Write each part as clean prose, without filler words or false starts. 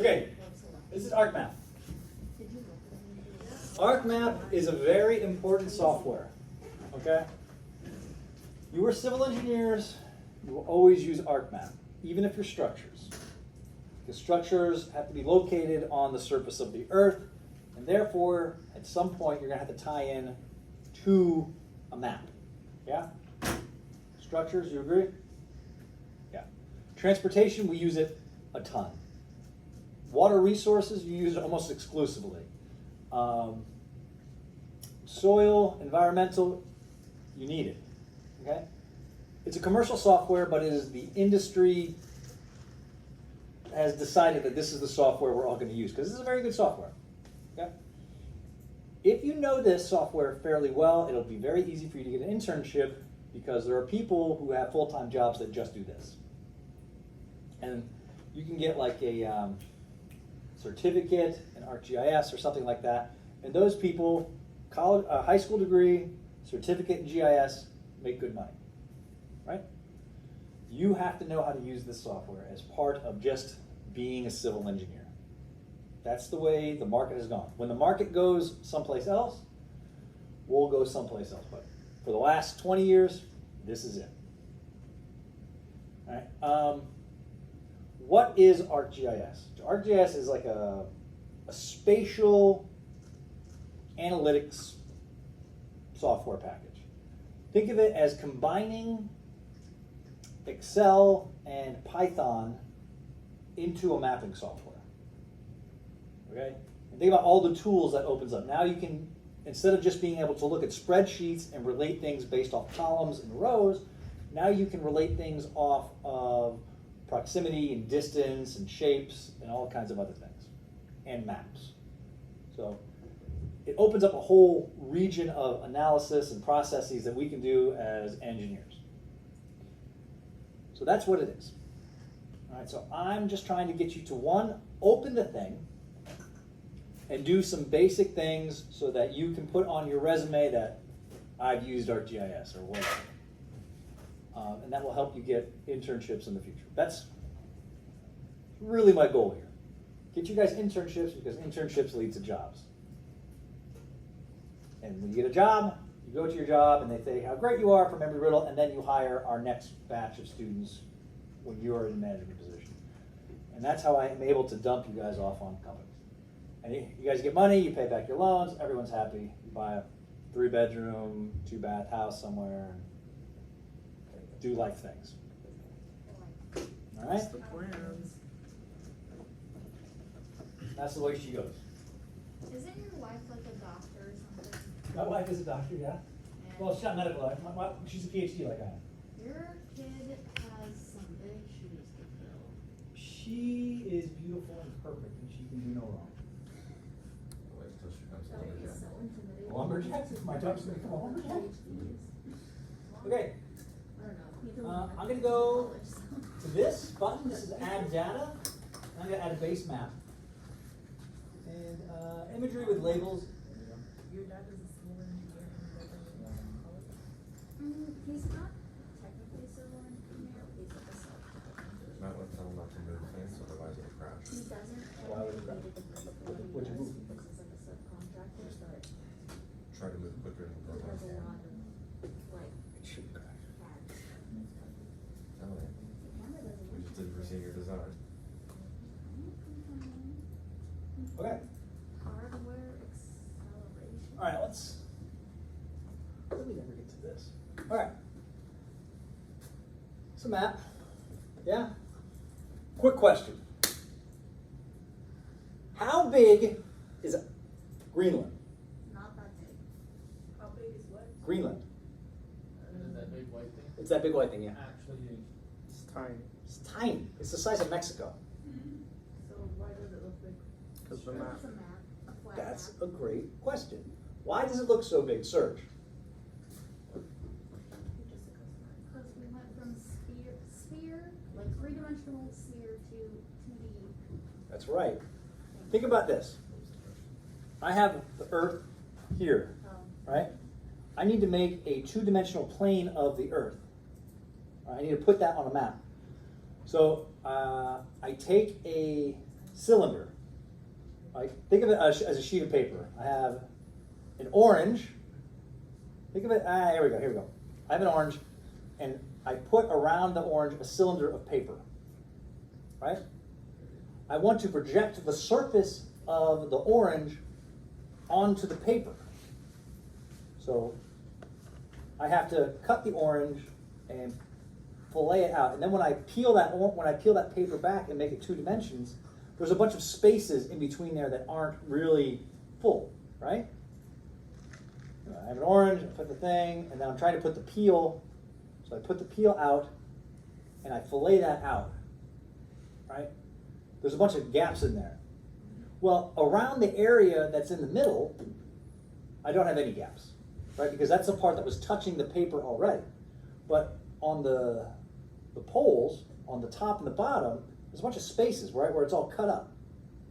Okay, this is ArcMap. ArcMap is a very important software, okay? You are civil engineers, you will always use ArcMap, even if you're structures. Because structures have to be located on the surface of the earth, and therefore, at some point, you're gonna have to tie in to a map, yeah? Structures, you agree? Yeah. Transportation, we use it a ton. Water resources, you use it almost exclusively. Soil, environmental, you need it, okay? It's a commercial software, but it is the industry has decided that this is the software we're all going to use, because this is a very good software, okay? If you know this software fairly well, it'll be very easy for you to get an internship, because there are people who have full-time jobs that just do this. And you can get like a certificate in ArcGIS or something like that, and those people, college, high school degree, certificate in GIS, make good money, right? You have to know how to use this software as part of just being a civil engineer. That's the way the market has gone. When the market goes someplace else, we'll go someplace else. But for the last 20 years, this is it. All right. What is ArcGIS? ArcGIS is like a spatial analytics software package. Think of it as combining Excel and Python into a mapping software. Okay? And think about all the tools that opens up. Now you can, instead of just being able to look at spreadsheets and relate things based off columns and rows, now you can relate things off of proximity and distance and shapes and all kinds of other things, and maps. So it opens up a whole region of analysis and processes that we can do as engineers. So that's what it is. All right, so I'm just trying to get you to, one, open the thing and do some basic things so that you can put on your resume that I've used ArcGIS or whatever. And that will help you get internships in the future. That's really my goal here. Get you guys internships, because internships lead to jobs. And when you get a job, you go to your job and they say how great you are from Embry-Riddle, and then you hire our next batch of students when you are in a management position. And that's how I am able to dump you guys off on companies. And you guys get money, you pay back your loans, everyone's happy. You buy a 3-bedroom, 2-bath house somewhere, and do life things. All right? That's the plan. That's the way she goes. Isn't your wife like a doctor or something? My wife is a doctor, yeah. Well, she's not medical. She's a PhD like I am. Your kid has some big shoes to fill. She is beautiful and perfect, and she can do no wrong. Wait till she comes to That would be Lumberjack. so intimidating. Lumberjack? My daughter's gonna become a lumberjack? Okay, I don't know. You can I'm look gonna at go college, so. to this button. This is add data. I'm gonna add a base map. And imagery with labels. Your dad is a civil engineer and college? He's not technically a civil engineer, he's like a self-taught. Might want to tell him not to move things, otherwise it'll crash. He doesn't. Why would it crash? What'd you move? Because he's like a subcontractor, but Try to move quicker than the he has a program. lot of, like, It shouldn't crash. facts. Tell him. The camera doesn't We work. just didn't foresee your design. Okay. Hardware acceleration. All right. Let's. How did we never get to this? All right. It's a map. Yeah. Quick question. How big is Greenland? Not that big. How big is what? Greenland. Is that big white thing? It's that big white thing, yeah. Actually, It's tiny. It's tiny. It's the size of Mexico. So why does it look big? Because the map. It's a map, a flat That's map. a great question. Why does it look so big? Serge? Because we went from sphere, like 3-dimensional sphere to 2D. That's right. Think about this. I have the Earth here, right? I need to make a 2-dimensional plane of the Earth. I need to put that on a map. So I take a cylinder. Right? Think of it as a sheet of paper. I have an orange. Think of it, here we go. I have an orange, and I put around the orange a cylinder of paper, right? I want to project the surface of the orange onto the paper. So I have to cut the orange and fillet it out. And then when I peel that paper back and make it 2 dimensions, there's a bunch of spaces in between there that aren't really full, right? I have an orange, I put the thing, and then I'm trying to put the peel. So I put the peel out, and I fillet that out, right? There's a bunch of gaps in there. Well, around the area that's in the middle, I don't have any gaps, right? Because that's the part that was touching the paper already. But on the poles, on the top and the bottom, there's a bunch of spaces, right, where it's all cut up.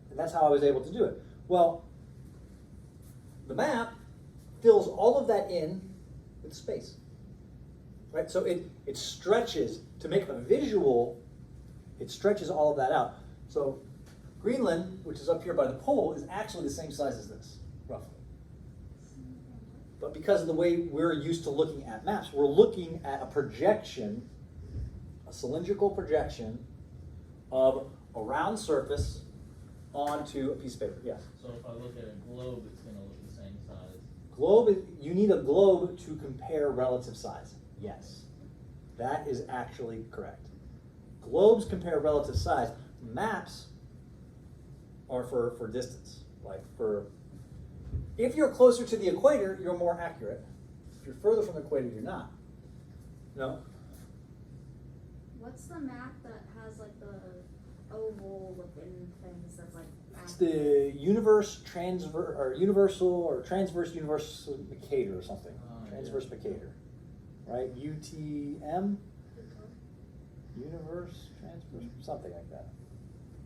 And that's how I was able to do it. Well, the map fills all of that in with space, right? So it stretches, to make a visual, it stretches all of that out. So Greenland, which is up here by the pole, is actually the same size as this, roughly. But because of the way we're used to looking at maps, we're looking at a projection, a cylindrical projection of a round surface onto a piece of paper. Yes? So if I look at a globe, it's gonna look the same size. Globe, you need a globe to compare relative size. Yes. That is actually correct. Globes compare relative size. Maps are for distance. Like if you're closer to the equator, you're more accurate. If you're further from the equator, you're not. No? What's the map that has like the oval looking things that's like? It's the universal or transverse universicator or something. Transverse Mercator. Right? UTM? Universe, transverse, something like that.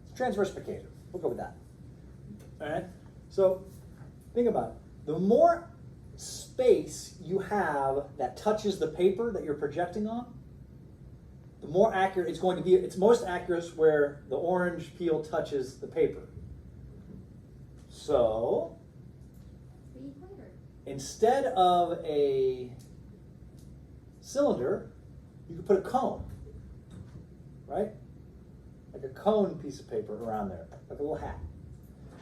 It's transverse Mercator. We'll go with that. Alright? So think about it. The more space you have that touches the paper that you're projecting on, the more accurate it's going to be. It's most accurate where the orange peel touches the paper. So, The equator. instead of a cylinder, you could put a cone, right? Like a cone piece of paper around there, like a little hat.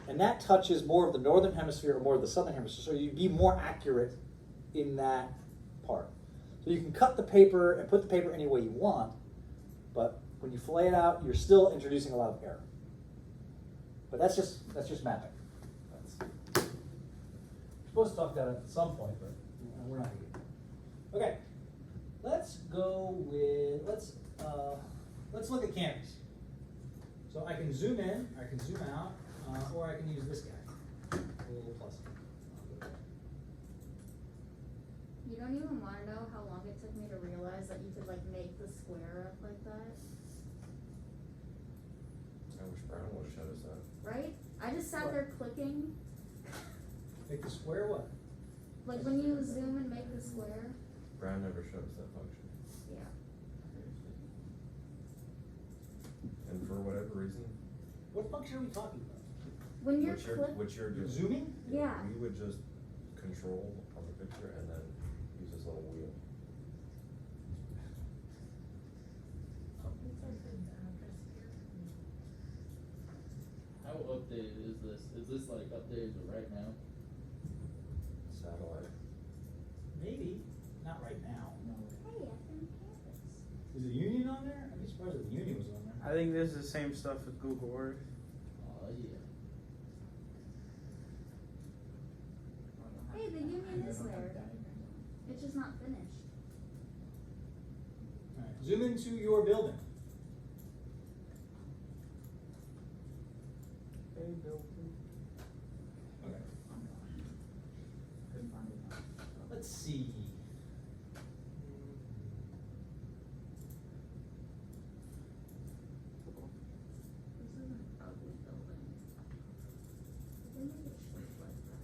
And that touches more of the northern hemisphere or more of the southern hemisphere, so you'd be more accurate in that part. So you can cut the paper and put the paper any way you want, but when you fillet it out, you're still introducing a lot of error. But that's just mapping. We're supposed to talk about it at some point, but we're not here. Okay, let's look at canvas. So I can zoom in, I can zoom out, or I can use this guy, a little plus. You don't even want to know how long it took me to realize that you could like make the square up like that, I wish Brown would have showed us that. right? I just sat there clicking, Make the square what? like when you zoom and make the square. Brown never showed us that function. Yeah. And for whatever reason, What function are we talking about? When you're which you're doing. Zooming? Yeah. We would just control on the picture and then use this little wheel. How updated is this? Is this like updated to right now? Satellite. Maybe, not right now. No. Hey, I can canvas. Is the Union on there? I'd be surprised if the Union was on there. I think this is the same stuff as Google Earth. Oh, yeah. Hey, the union is there. It's just not finished. All right. Zoom into your building. Okay. Let's see. This is an ugly building. They make it shape like that.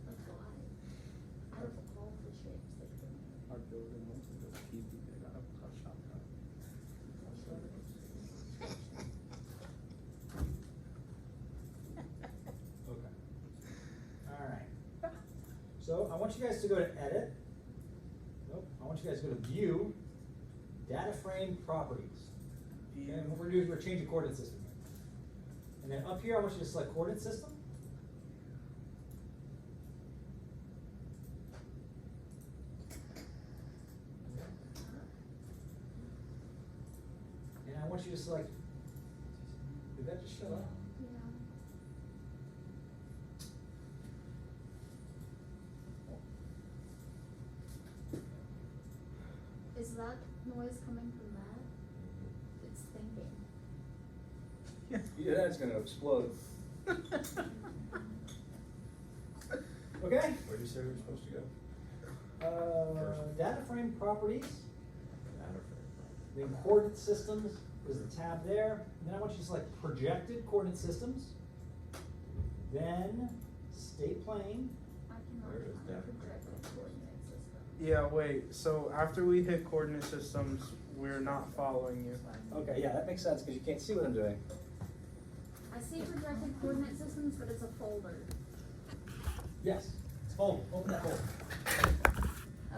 That's why. Out of all the shapes they can make. Our building was a little cheesy. They got a touch on that. want you guys to go to edit. Nope, I want you guys to go to view, data frame properties. And what we're doing is we're changing coordinate system. And then up here, I want you to select coordinate system. And I want you to select, did that just show up? Yeah. Is that noise coming from that? It's thinking. Yeah, that's gonna explode. Okay? Where do you say we're supposed to go? Data frame properties, Data frame. then coordinate systems is the tab there. And then I want you to select projected coordinate systems. Then state plane. I cannot Where is find that? projected coordinate system. Yeah, wait, so after we hit coordinate systems, we're not following you. Okay, yeah, that makes sense because you can't see what I'm doing. I see projected coordinate systems, but it's a folder. Yes, it's folder. Open that folder. Oh,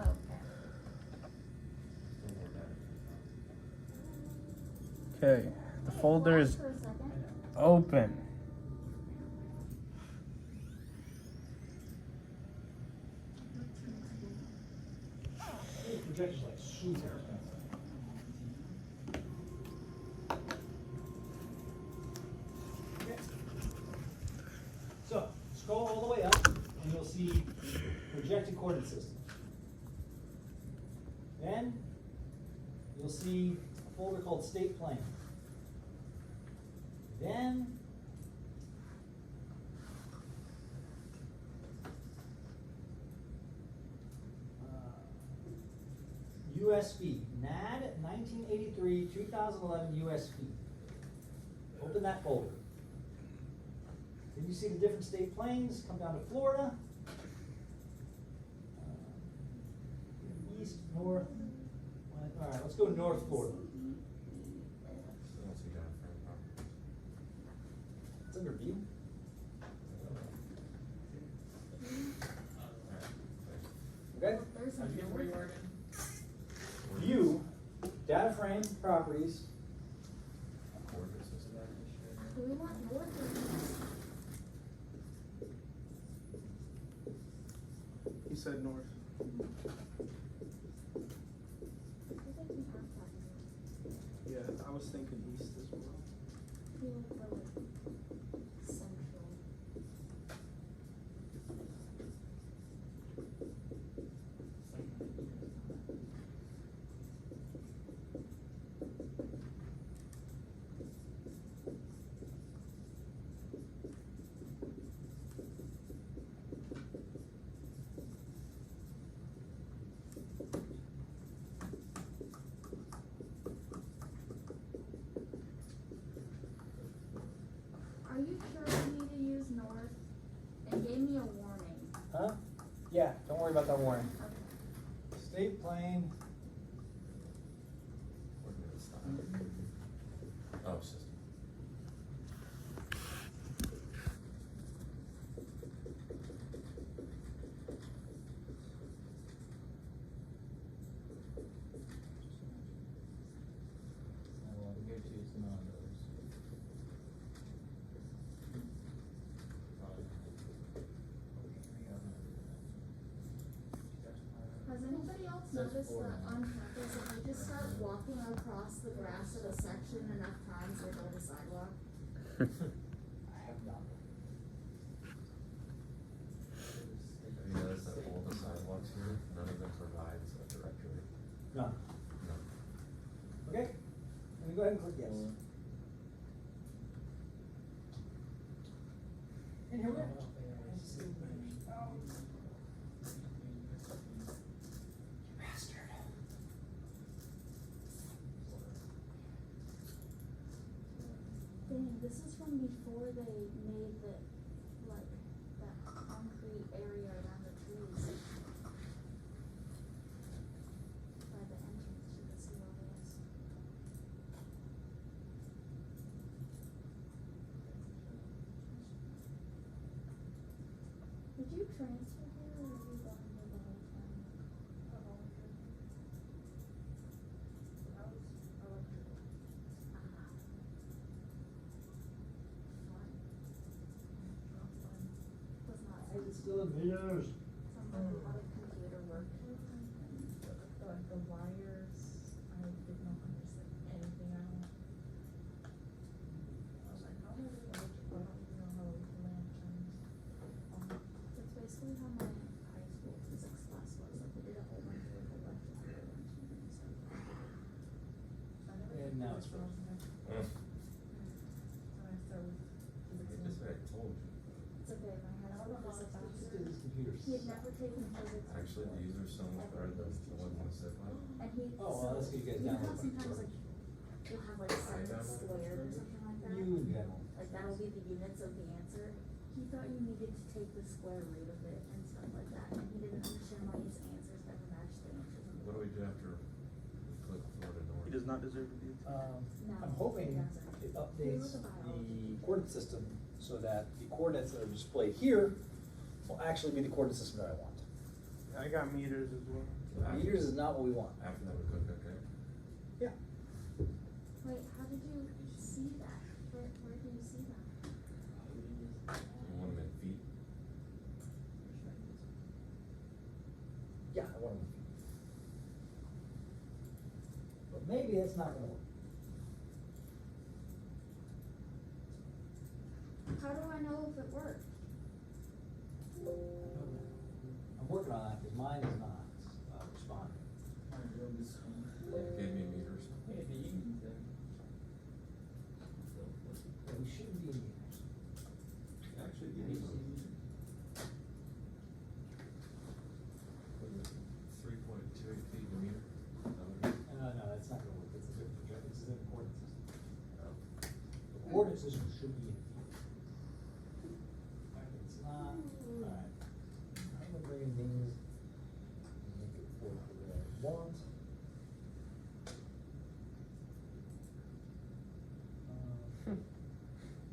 okay. Okay, the Wait, folder pause is for a second. open. Projections like super. Okay. So scroll all the way up and you'll see projected coordinate systems. Then you'll see a folder called state plane. Then USP, NAD 1983, 2011 USP. Open that folder. Then you see the different state planes, come down to Florida. East, north. All right, let's go North Florida. I don't see data frame property. It's under view. Okay? There's How'd a you get where you are again? View, data frame, properties. Coordinate system. Do we want north or east? He said north. I think we have that. Yeah, I was thinking east as well. We would go with central. Are you sure we need to use north? It gave me a warning. Huh? Yeah, don't worry about that warning. Okay. State plane. Coordinate style. Oh, system. Well, go to some of those. Has anybody else noticed that on campus, if you just start walking across the grass of a section enough times, they build a sidewalk? I have not. Have you noticed that all the sidewalks here, none of them provides a directory? No. No. Okay? Let me go ahead and click yes. And here we are. Bastard. Dang, this is from before they made the, like, that concrete area around the trees. By the entrance to the CLS. Did you transfer here or are you going there? Still in meters. Some a lot of computer work. The wires, I did not understand anything at all. I was like, how do I do electrical? I don't even know how a lamp turns on. That's basically how my high school physics class was, like we did a whole bunch of electrical engineering stuff. I never And took now physics it's when I was in high school. And I started with physics. This way I told you. It's okay, my high school physics teacher, These computers. he had never taken physics. Actually, these are so much better than the ones on the SIP lab. And he, Oh, well, let's get you guys you know how download. sometimes like, you'll have like seven downloaded squared or something like that? You in general. Like that'll be the units of the answer. He thought you needed to take the square root of it and stuff like that, and he didn't understand why his answers never matched the answers. in the What do we book. do after we click Florida North? He does not deserve to be. No, I'm hoping he doesn't. it He updates was a biology the coordinate system so that the coordinates that are displayed here will actually be the coordinate system that I want. I got meters as well. Meters is not what we want. After that, we click OK. Yeah. Wait, how did you see that? Where do you see that? You want them in feet? Yeah, I want them. But maybe that's not gonna work. How do I know if it worked? I'm working on that because mine is not responding. It gave me meters. Yeah, we shouldn't be in meters. Actually, it gave me 3.28 feet a meter. No, that's not gonna work. It's a different project. It's a different coordinate system. The coordinate system should be in feet. It's not, alright. I'm gonna bring in these. and Make it work the way I want.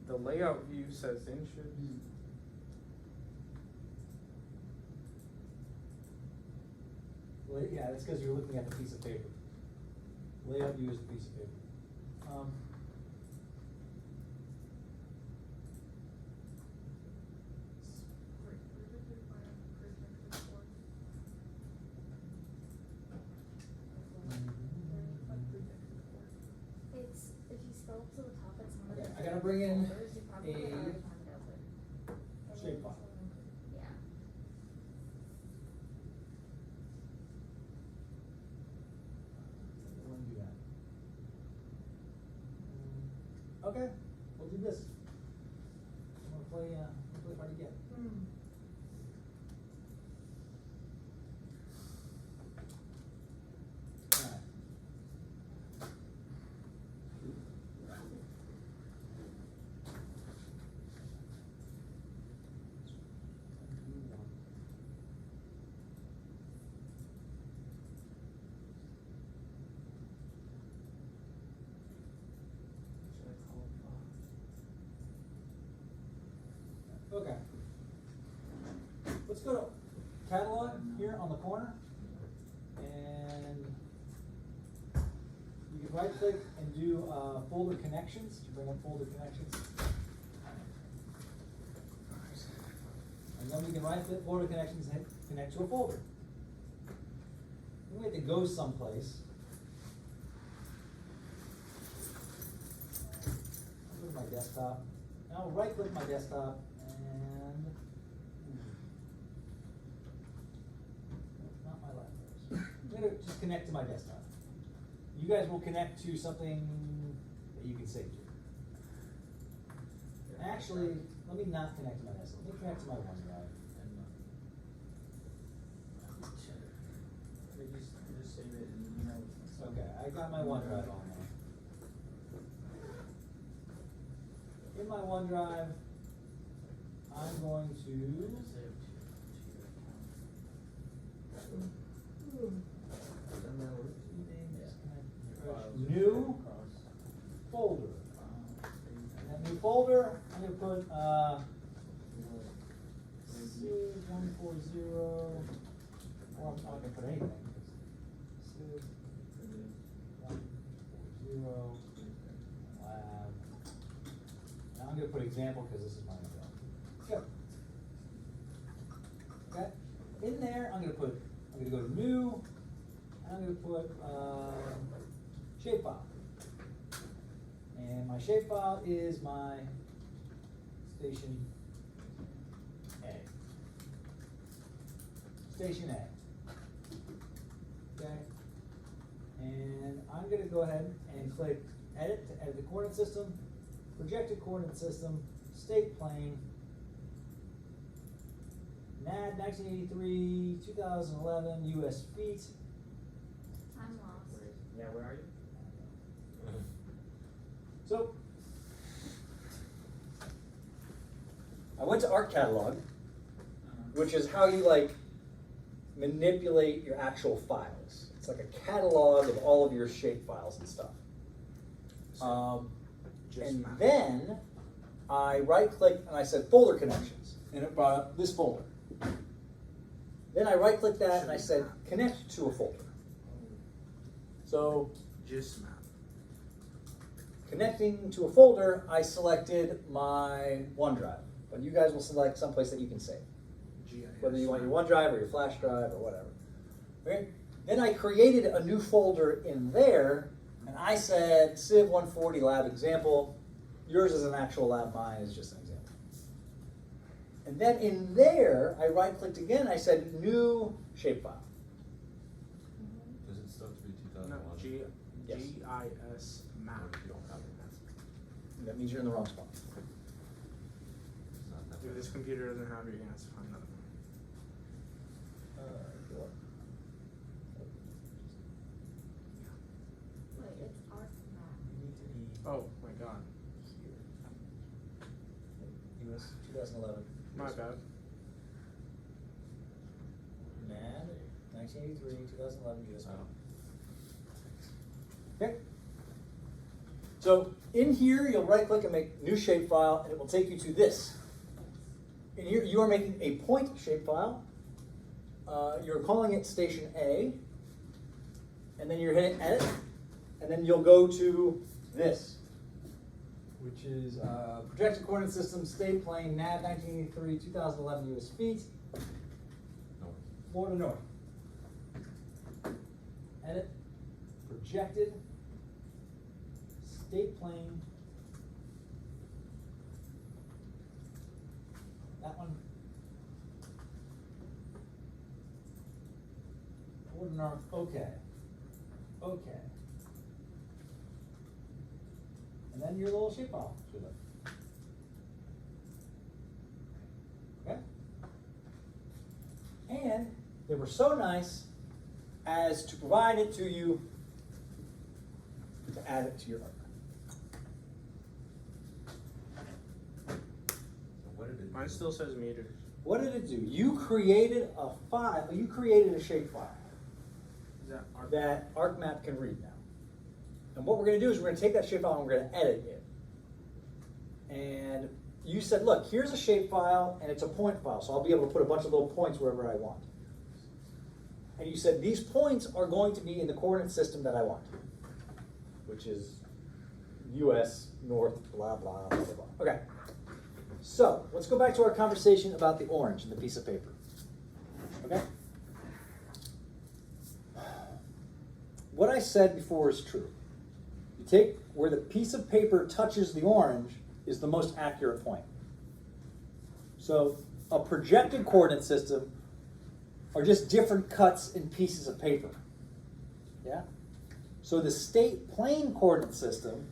The layout view says inches. Well, yeah, that's because you're looking at the piece of paper. Layout view is a piece of paper. Where did you find projected for? Like projected for? It's, if you scroll to the top, it's one of Okay, the. I gotta bring in folders. You probably a already have it open. shapefile. Yeah. Let me do that. Okay, we'll do this. I'm gonna play hard again. Alright. Okay. Let's go to catalog here on the corner. And you can right click and do folder connections. You bring up folder connections. And then we can right click folder connections and hit connect to a folder. Then we have to go someplace. I'll go to my desktop. Now I'll right click my desktop and not my laptop. I'm gonna just connect to my desktop. You guys will connect to something that you can save to. Actually, let me not connect to my desktop. Let me connect to my OneDrive. Just save it and email it. Okay, I got my OneDrive on there. In my OneDrive, I'm going to Just save it to your account. new folder. And that new folder, I'm gonna put C140, or I'm not gonna put anything. C140 lab. Now I'm gonna put example because this is my email. Go. there, I'm gonna go to new, and I'm gonna put, shapefile. And my shapefile is my station A. Station A. Okay? And I'm gonna go ahead and click edit to edit the coordinate system, projected coordinate system, state plane, NAD 1983, 2011, US feet. I'm lost. Yeah, where are you? So, I went to Art Catalog, which is how you like manipulate your actual files. It's like a catalog of all of your shape files and stuff. And map. then I right-clicked and I said folder connections, and it brought up this folder. Then I right-clicked that and I said connect to a folder. So Just map. connecting to a folder, I selected my OneDrive, but you guys will select someplace that you can save, GIS. whether you want your OneDrive or your flash drive or whatever. Okay? Then I created a new folder in there, and I said Civ 140 lab example. Yours is an actual lab, mine is just an example. And then in there, I right-clicked again, I said new shapefile. Does it still have to be No, 2011? Yes. GIS map. If you don't have it, that's, That means you're in the wrong spot. it's not that If bad. this computer doesn't have it, you're gonna have to find another one. Sure. Wait, it's ArcMap. You need to be Oh my god. here. US 2011. My bad. NAD 1983, 2011 US. Oh. Okay. So in here, you'll right-click and make new shapefile, and it will take you to this. In here, you are making a point shapefile. You're calling it station A, and then you're hitting edit, and then you'll go to this, which is projected coordinate system, state plane, NAD 1983, 2011 US feet, No. Florida North. Edit, projected, state plane. That one. Florida North, okay. Okay. And then your little shapefile should look. Okay? And they were so nice as to provide it to you to add it to your art. So what did it Mine do? still says meters. What did it do? You created a file, you created a shapefile Is that ArcMap? that ArcMap can read now. And what we're going to do is we're going to take that shapefile and we're going to edit it. And you said, look, here's a shapefile and it's a point file, so I'll be able to put a bunch of little points wherever I want. And you said these points are going to be in the coordinate system that I want, which is US, North, blah, blah, blah, blah, blah. Okay. So let's go back to our conversation about the orange in the piece of paper. Okay? What I said before is true. You take where the piece of paper touches the orange is the most accurate point. So a projected coordinate system are just different cuts in pieces of paper. Yeah? So the state plane coordinate system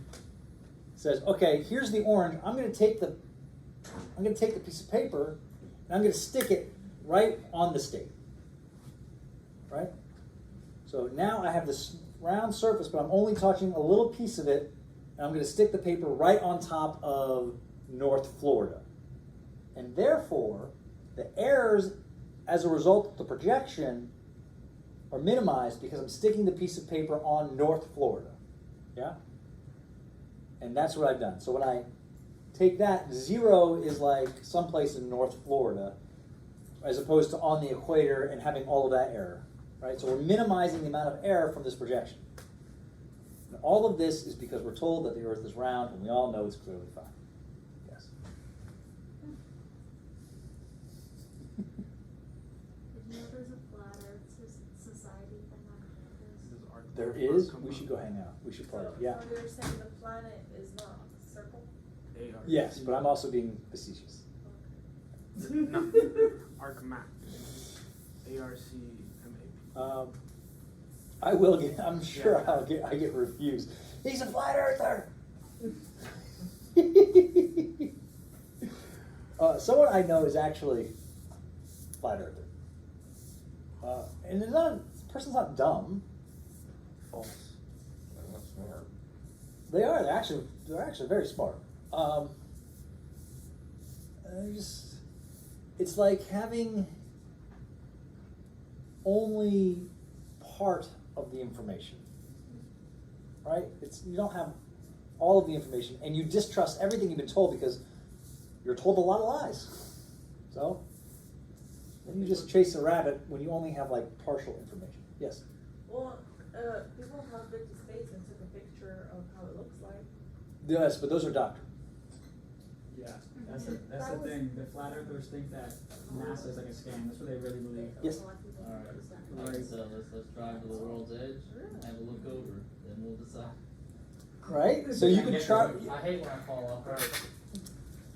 says, okay, here's the orange. I'm going to take the piece of paper and I'm going to stick it right on the state. Right? So now I have this round surface, but I'm only touching a little piece of it, and I'm going to stick the paper right on top of North Florida. And therefore, the errors as a result of the projection are minimized because I'm sticking the piece of paper on North Florida. Yeah? And that's what I've done. So when I take that, 0 is like someplace in North Florida, as opposed to on the equator and having all of that error. Right? So we're minimizing the amount of error from this projection. And all of this is because we're told that the Earth is round, and we all know it's clearly fine. Yes. Did you know there's a There is, we should go hang out, we should party, yeah. So you're saying the planet is not a circle? ARC. Yes, but I'm also being facetious. No, ArcMap. ARCMAP. I will get, I'm sure I get reviews. He's a flat earther! Someone I know is actually flat earther. And it's not, the person's not dumb. False. They're not smart. They are, they're actually very smart. Just, it's like having only part of the information, right? You don't have all of the information, and you distrust everything you've been told because you're told a lot of lies. So, then you just chase a rabbit when you only have like partial information. Yes? Well, people have been to space and took a picture of how it looks like. Yes, but those are doctored. Yeah, that's the thing, the flat earthers think that NASA is like a scam, that's what they really believe. Yes. Alright, so let's drive to the world's edge, have a look over, then we'll decide. Right? So you can try. I hate when I fall off road.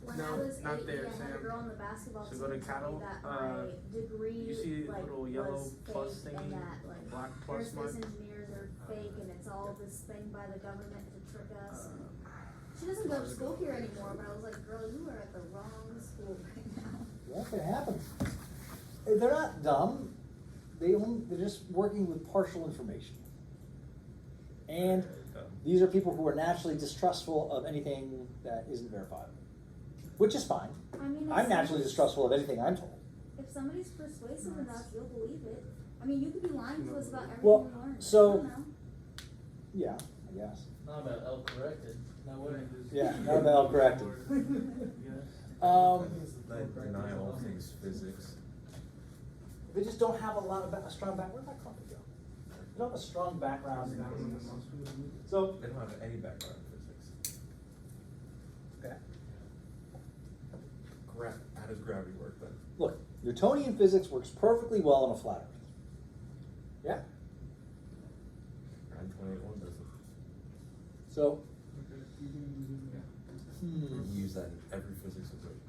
When No, I was not 8, there, I had a Sam. girl on the basketball So team go to tell cattle, me that my degree, You see like, little yellow was plus fake thingy, and that, like, black plus mark? aerospace engineers are fake and it's all this thing by the government to trick us. And she doesn't go to school here anymore, but I was like, girl, you are at the wrong school right now. That could happen. They're not dumb. They're just working with partial information. And these are people who are naturally distrustful of anything that isn't verifiable, which is fine. I mean, if I'm naturally somebody's- distrustful of anything I'm told. If somebody's persuasive enough, you'll believe it. I mean, you could be lying to us about everything Well, we learned. so- I don't know. Yeah, I guess. Not about L corrected, no way. Yeah, now that I'll correct it. They deny all things physics. They just don't have a strong background. Where'd that coffee go? They don't have a strong background. So, They don't have any background in physics. okay. How does gravity work then? Look, Newtonian physics works perfectly well on a flat Earth. Yeah? 928.1 doesn't. So, We use that in every physics equation.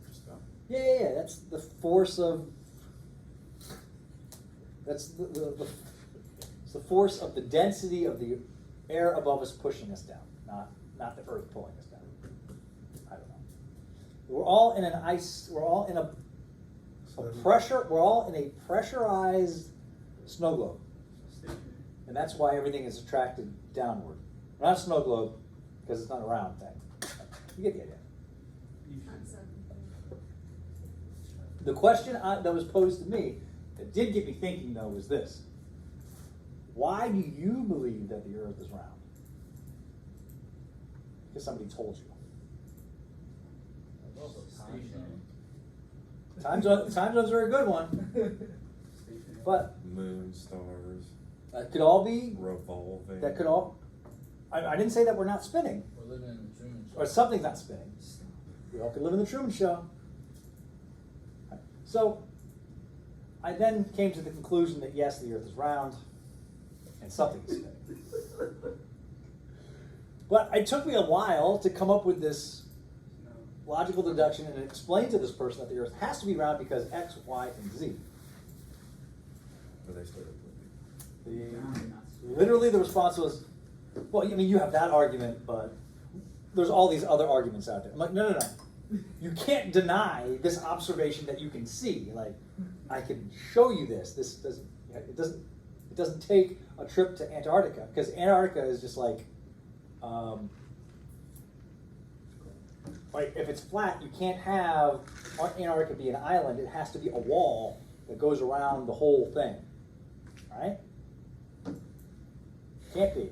Just about. yeah. That's the force of. That's it's the force of the density of the air above us pushing us down, not the Earth pulling us down. I don't know. We're all in an ice. We're all in a pressure. We're all in a pressurized snow globe, and that's why everything is attracted downward. Not a snow globe, because it's not a round thing. You get the idea. That's so The question that was posed to me that did get me thinking, though, was this. Why do you believe that the Earth is round? Because somebody told you. There's also time zone. Time zones are a good one, but Moon, stars, that could all be, revolving. that could all, I didn't say that we're not spinning, We're living in the Truman Show. or something's not spinning. We all could live in the Truman Show. So, I then came to the conclusion that yes, the Earth is round, and something is spinning. But it took me a while to come up with this logical deduction and explain to this person that the Earth has to be round because X, Y, and Z. But they started with Literally, the response was, well, I mean, you have that argument, but there's all these other arguments out there. I'm like, no. You can't deny this observation that you can see. Like, I can show you this. This doesn't. It doesn't take a trip to Antarctica because Antarctica is just like if it's flat, you can't have Antarctica be an island. It has to be a wall that goes around the whole thing. Right? Can't be.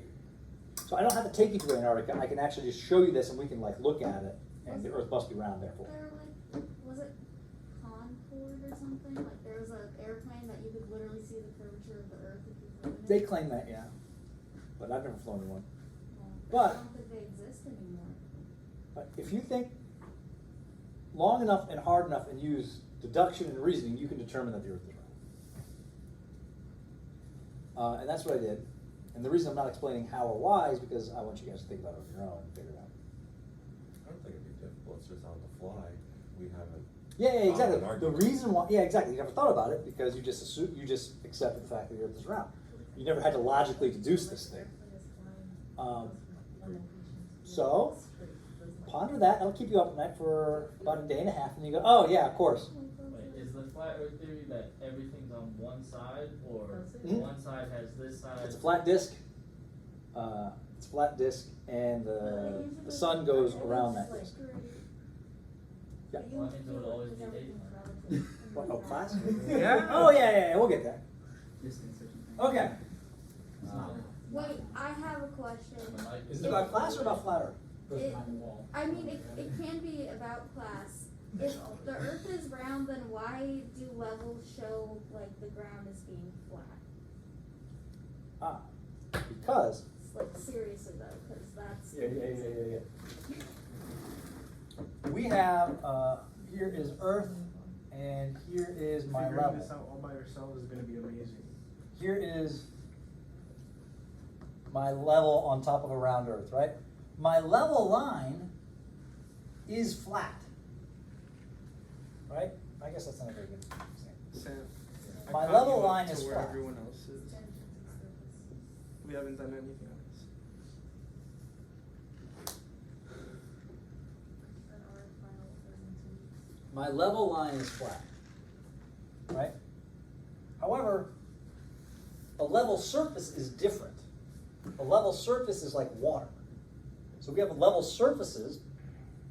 So I don't have to take you to Antarctica. I can actually just show you this, and we can like look at it, and the Earth must be round. Therefore, There, like, was it Concorde or something? Like, there was an airplane that you could literally see the curvature of the Earth if you flew in it. they claim that, yeah, but I've never flown in one. Well, but- I don't think they exist anymore. But if you think long enough and hard enough and use deduction and reasoning, you can determine that the Earth is round. And that's what I did. And the reason I'm not explaining how or why is because I want you guys to think about it on your own and figure it out. I don't think it'd be difficult, it's just on the fly, we haven't. Yeah, thought of exactly. an The argument. reason why, yeah, exactly. You never thought about it because you just accepted the fact that the Earth is round. You never had to logically deduce this thing. So ponder that. That'll keep you up at night for about a day and a half, and you go, oh yeah, of course. Wait, is the flat earth theory that everything's on one side, or Mhm. one side has this side? It's a flat disk. It's a flat disk, and the sun goes around that disk. Yeah. Well, that means it would always be daytime. What? Oh, class? Yeah. Oh yeah, we'll get there. Distance or something. Okay. Wait, I have a question. Is it about class or about flat Earth? Goes It- behind the wall. I mean, it can be about class. If the earth is round, then why do levels show like the ground is being flat? Because. It's like seriously though, because that's. Yeah. We have, here is Earth, and here is my Figuring level. this out all by yourself is gonna be amazing. Here is my level on top of a round Earth, right? My level line is flat, right? I guess that's not a very good thing. Sam, I My caught level you up line to is where flat. everyone else is. We haven't done anything else. My level line is flat, right? However, a level surface is different. A level surface is like water. So we have level surfaces,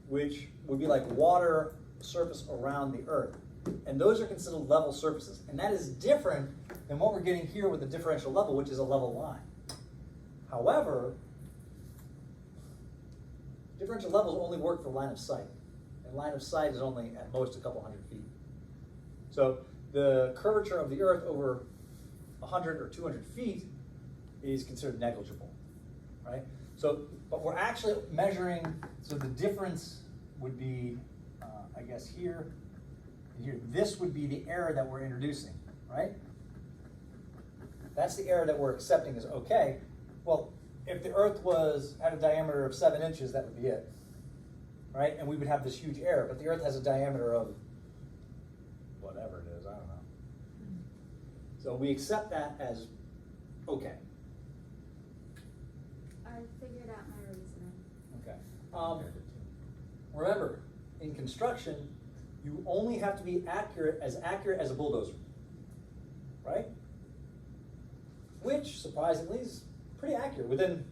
which would be like water surface around the Earth. And those are considered level surfaces. And that is different than what we're getting here with the differential level, which is a level line. However, differential levels only work for line of sight. And line of sight is only at most a couple hundred feet. So the curvature of the Earth over 100 or 200 feet is considered negligible, right? So, but we're actually measuring, so the difference would be, I guess here, and here. This would be the error that we're introducing, right? That's the error that we're accepting as okay. Well, if the Earth had a diameter of 7 inches, that would be it, right? And we would have this huge error, but the Earth has a diameter of whatever it is, I don't know. So we accept that as okay. I figured out my reasoning. Okay. Remember, in construction, you only have to be accurate as a bulldozer, right? Which, surprisingly, is pretty accurate. Within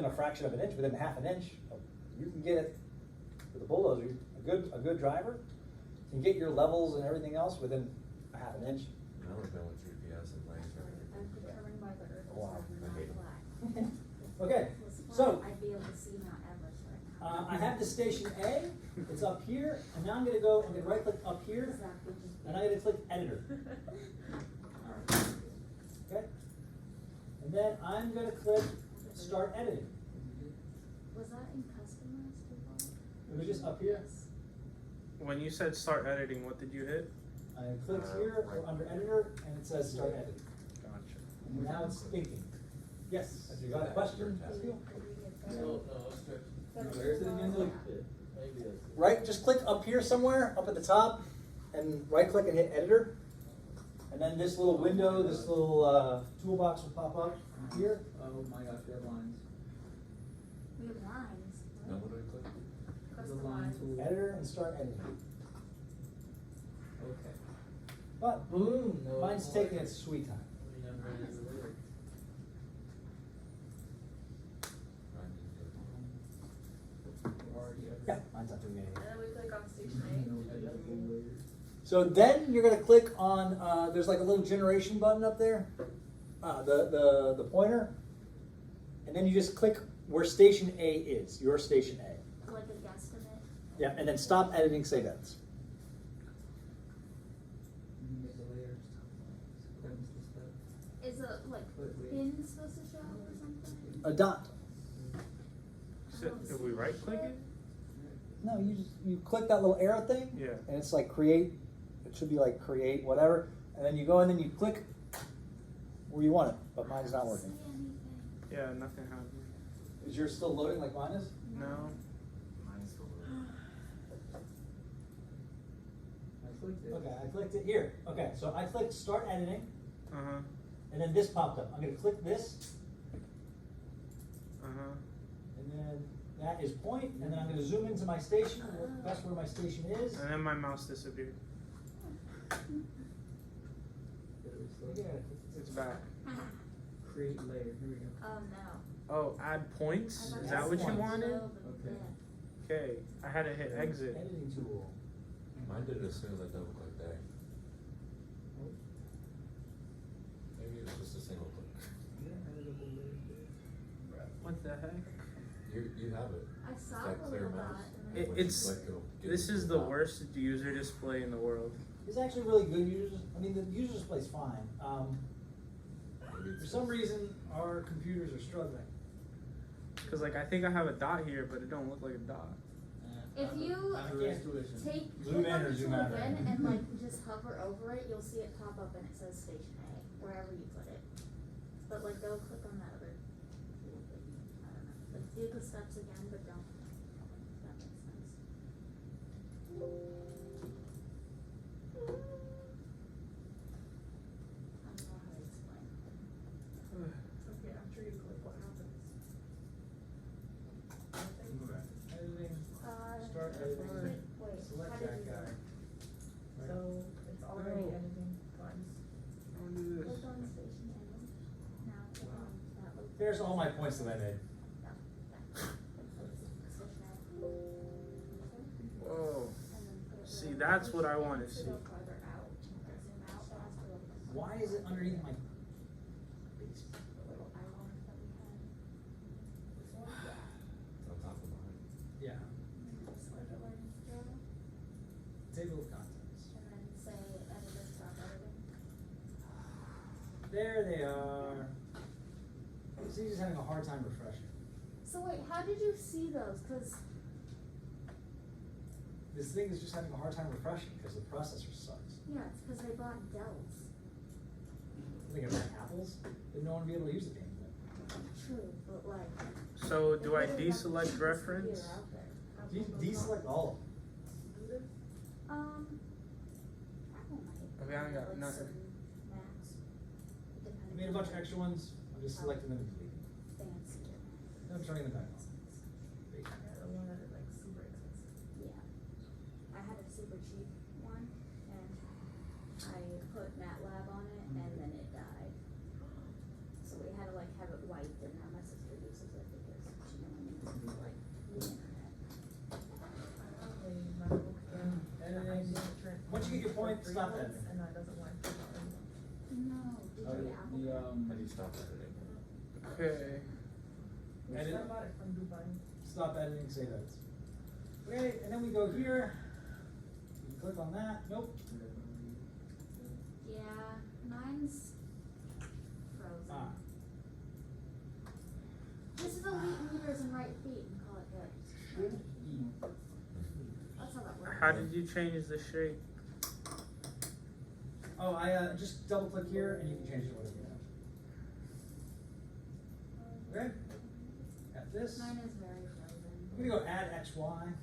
a fraction of an inch, within half an inch, you can get it with a bulldozer. A good driver can get your levels and everything else within a half an inch. Now we're going with GPS and laser. I'm determined by the earth is Wow. not flat. Okay, If it was flat, so I'd be able to see Mount Everest right now. I have the station A. It's up here, and now I'm going to right click up here, Exactly. and I'm going to click editor. Okay, and then I'm going to click start editing. Was that in customized before? It was just up here. Yes. When you said start editing, what did you hit? I clicked here under editor, and it says start editing. Gotcha. And now it's thinking. Yes, you got a question? Ask you. No, where is it again? Look, maybe it's. Right, just click up here somewhere, up at the top, and right click and hit editor. And then this little window, this little toolbox will pop up here. Oh my gosh, we have lines. We have lines. Now what do we click? There's a line tool. Editor and start editing. Okay. But Boom, no, mine's it's taking more. its sweet time. We never read it later. We're already at- Yeah, mine's not doing anything. And then we click on station So then you're gonna click on, there's like a little generation button up there, the pointer, and then you just click where station A is, your station A. Like a guesstimate. Yeah, and then stop editing save edits. Make the layers. According to the spec. Is a like Wait. pin supposed to show up or something? A dot. So, did we right click it? No, you click that little arrow thing, Yeah. and it's like create. It should be like create whatever, and then you go and then you click where you want it, but mine's not working. See anything. Yeah, nothing happened. Is yours still loading like mine is? No. Mine's still loading. I clicked it. Okay, I clicked it here. Okay, so I clicked start editing, Uh-huh. and then this popped up. I'm gonna click this, Uh-huh. and then that is point, and then I'm gonna zoom into my station. That's where my station is. And then my mouse disappeared. It's back. Create layer, here we go. Oh no. Oh, add points? I Is thought that what you points. wanted? No, but Okay. yeah. Okay, I had to hit exit. Editing tool. Mine did it as soon as I double clicked A. Maybe it was just a single click. What the heck? You have it. I saw That the clear little mouse. dot and It- then. Once you it's- click, it'll get This you is to the top. worst user display in the world. It's actually really good users. I mean, the user display's fine. Maybe it's For some just- reason, our computers are struggling. Cause like I think I have a dot here, but it don't look like a dot. If you take, Zoom click in on or the zoom tool out, again right? and like just hover over it, you'll see it pop up and it says station A, wherever you put it. But like go click on that other tool that you, I don't know, like do the steps again, but don't, if that makes sense. I don't know how to explain. Okay, after you click, what happens? Editing. Start Wait, editing. Select how did that you do guy. it? So it's already No. editing once. I wanna do this. Click on station A, now click on that location. There's all my points that I made. Whoa. See, that's what I wanna see. Why is it underneath my? It's on top of mine. Yeah. Table of contents. There they are. See, just having a hard time refreshing. So wait, how did you see those? Cause, This thing is just having a hard time refreshing because the processor sucks. yeah, it's cause they bought Dells. I think it's like apples. Then no one would be able to use the damn thing. True, but like. So do I it really deselect doesn't reference? disappear out there. Deselect all of them. Apple might. Okay, I got Like nothing. certain Macs, I depending made a bunch of on extra ones. I'm just selecting them and deleting them. fancy. Then I'm turning them back on. Yeah, the one that is like super expensive. Yeah. I had a super cheap one and I put MATLAB on it and then it died. So we had to like have it wiped and now my sister uses it because she only needs like the internet. Okay, my book, yeah. Editing. Once you get your point, stop editing. And that doesn't work. No, did you Apple? How do you stop editing? Okay. Edit. I bought it from Dubai. Stop editing, save edits. Okay, and then we go here. You can click on that. Nope. Yeah, mine's frozen. Ah. Just delete meters and write feet and call it good. That's how that works. How did you change the shape? Oh, I just double click here and you can change it to whatever you want. Okay. Got this. Mine is very frozen. I'm gonna go add XY.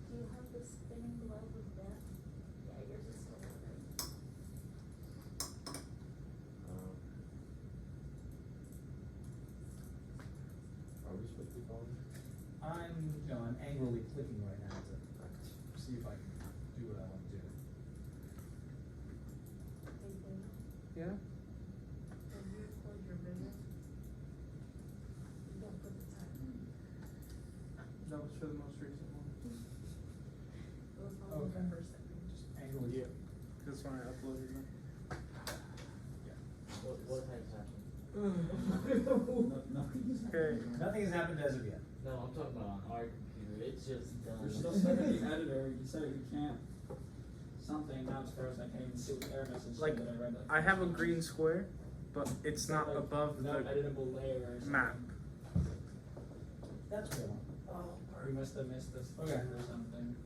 Do you have the spinning globe of death? Yeah, yours is still loading. Are we supposed to be calling? I'm angrily clicking right now to see if I can do what I want to do. Hey, Dana, Yeah? when you record your video, you don't put the time. That was for the most recent one. It was on Okay. November second. Just angrily. Yeah. That's when I uploaded them. What has happened? Okay. Nothing has happened as of yet. No, I'm talking about on our computer, it's just done. You're still stuck in the editor, you said you can't, something, now it's frozen, I can't even see what the error message Like, said that I read that. I have a green square, but it's not Like, above no the editable layer or something. map. That's cool. We must have missed this Okay. or something.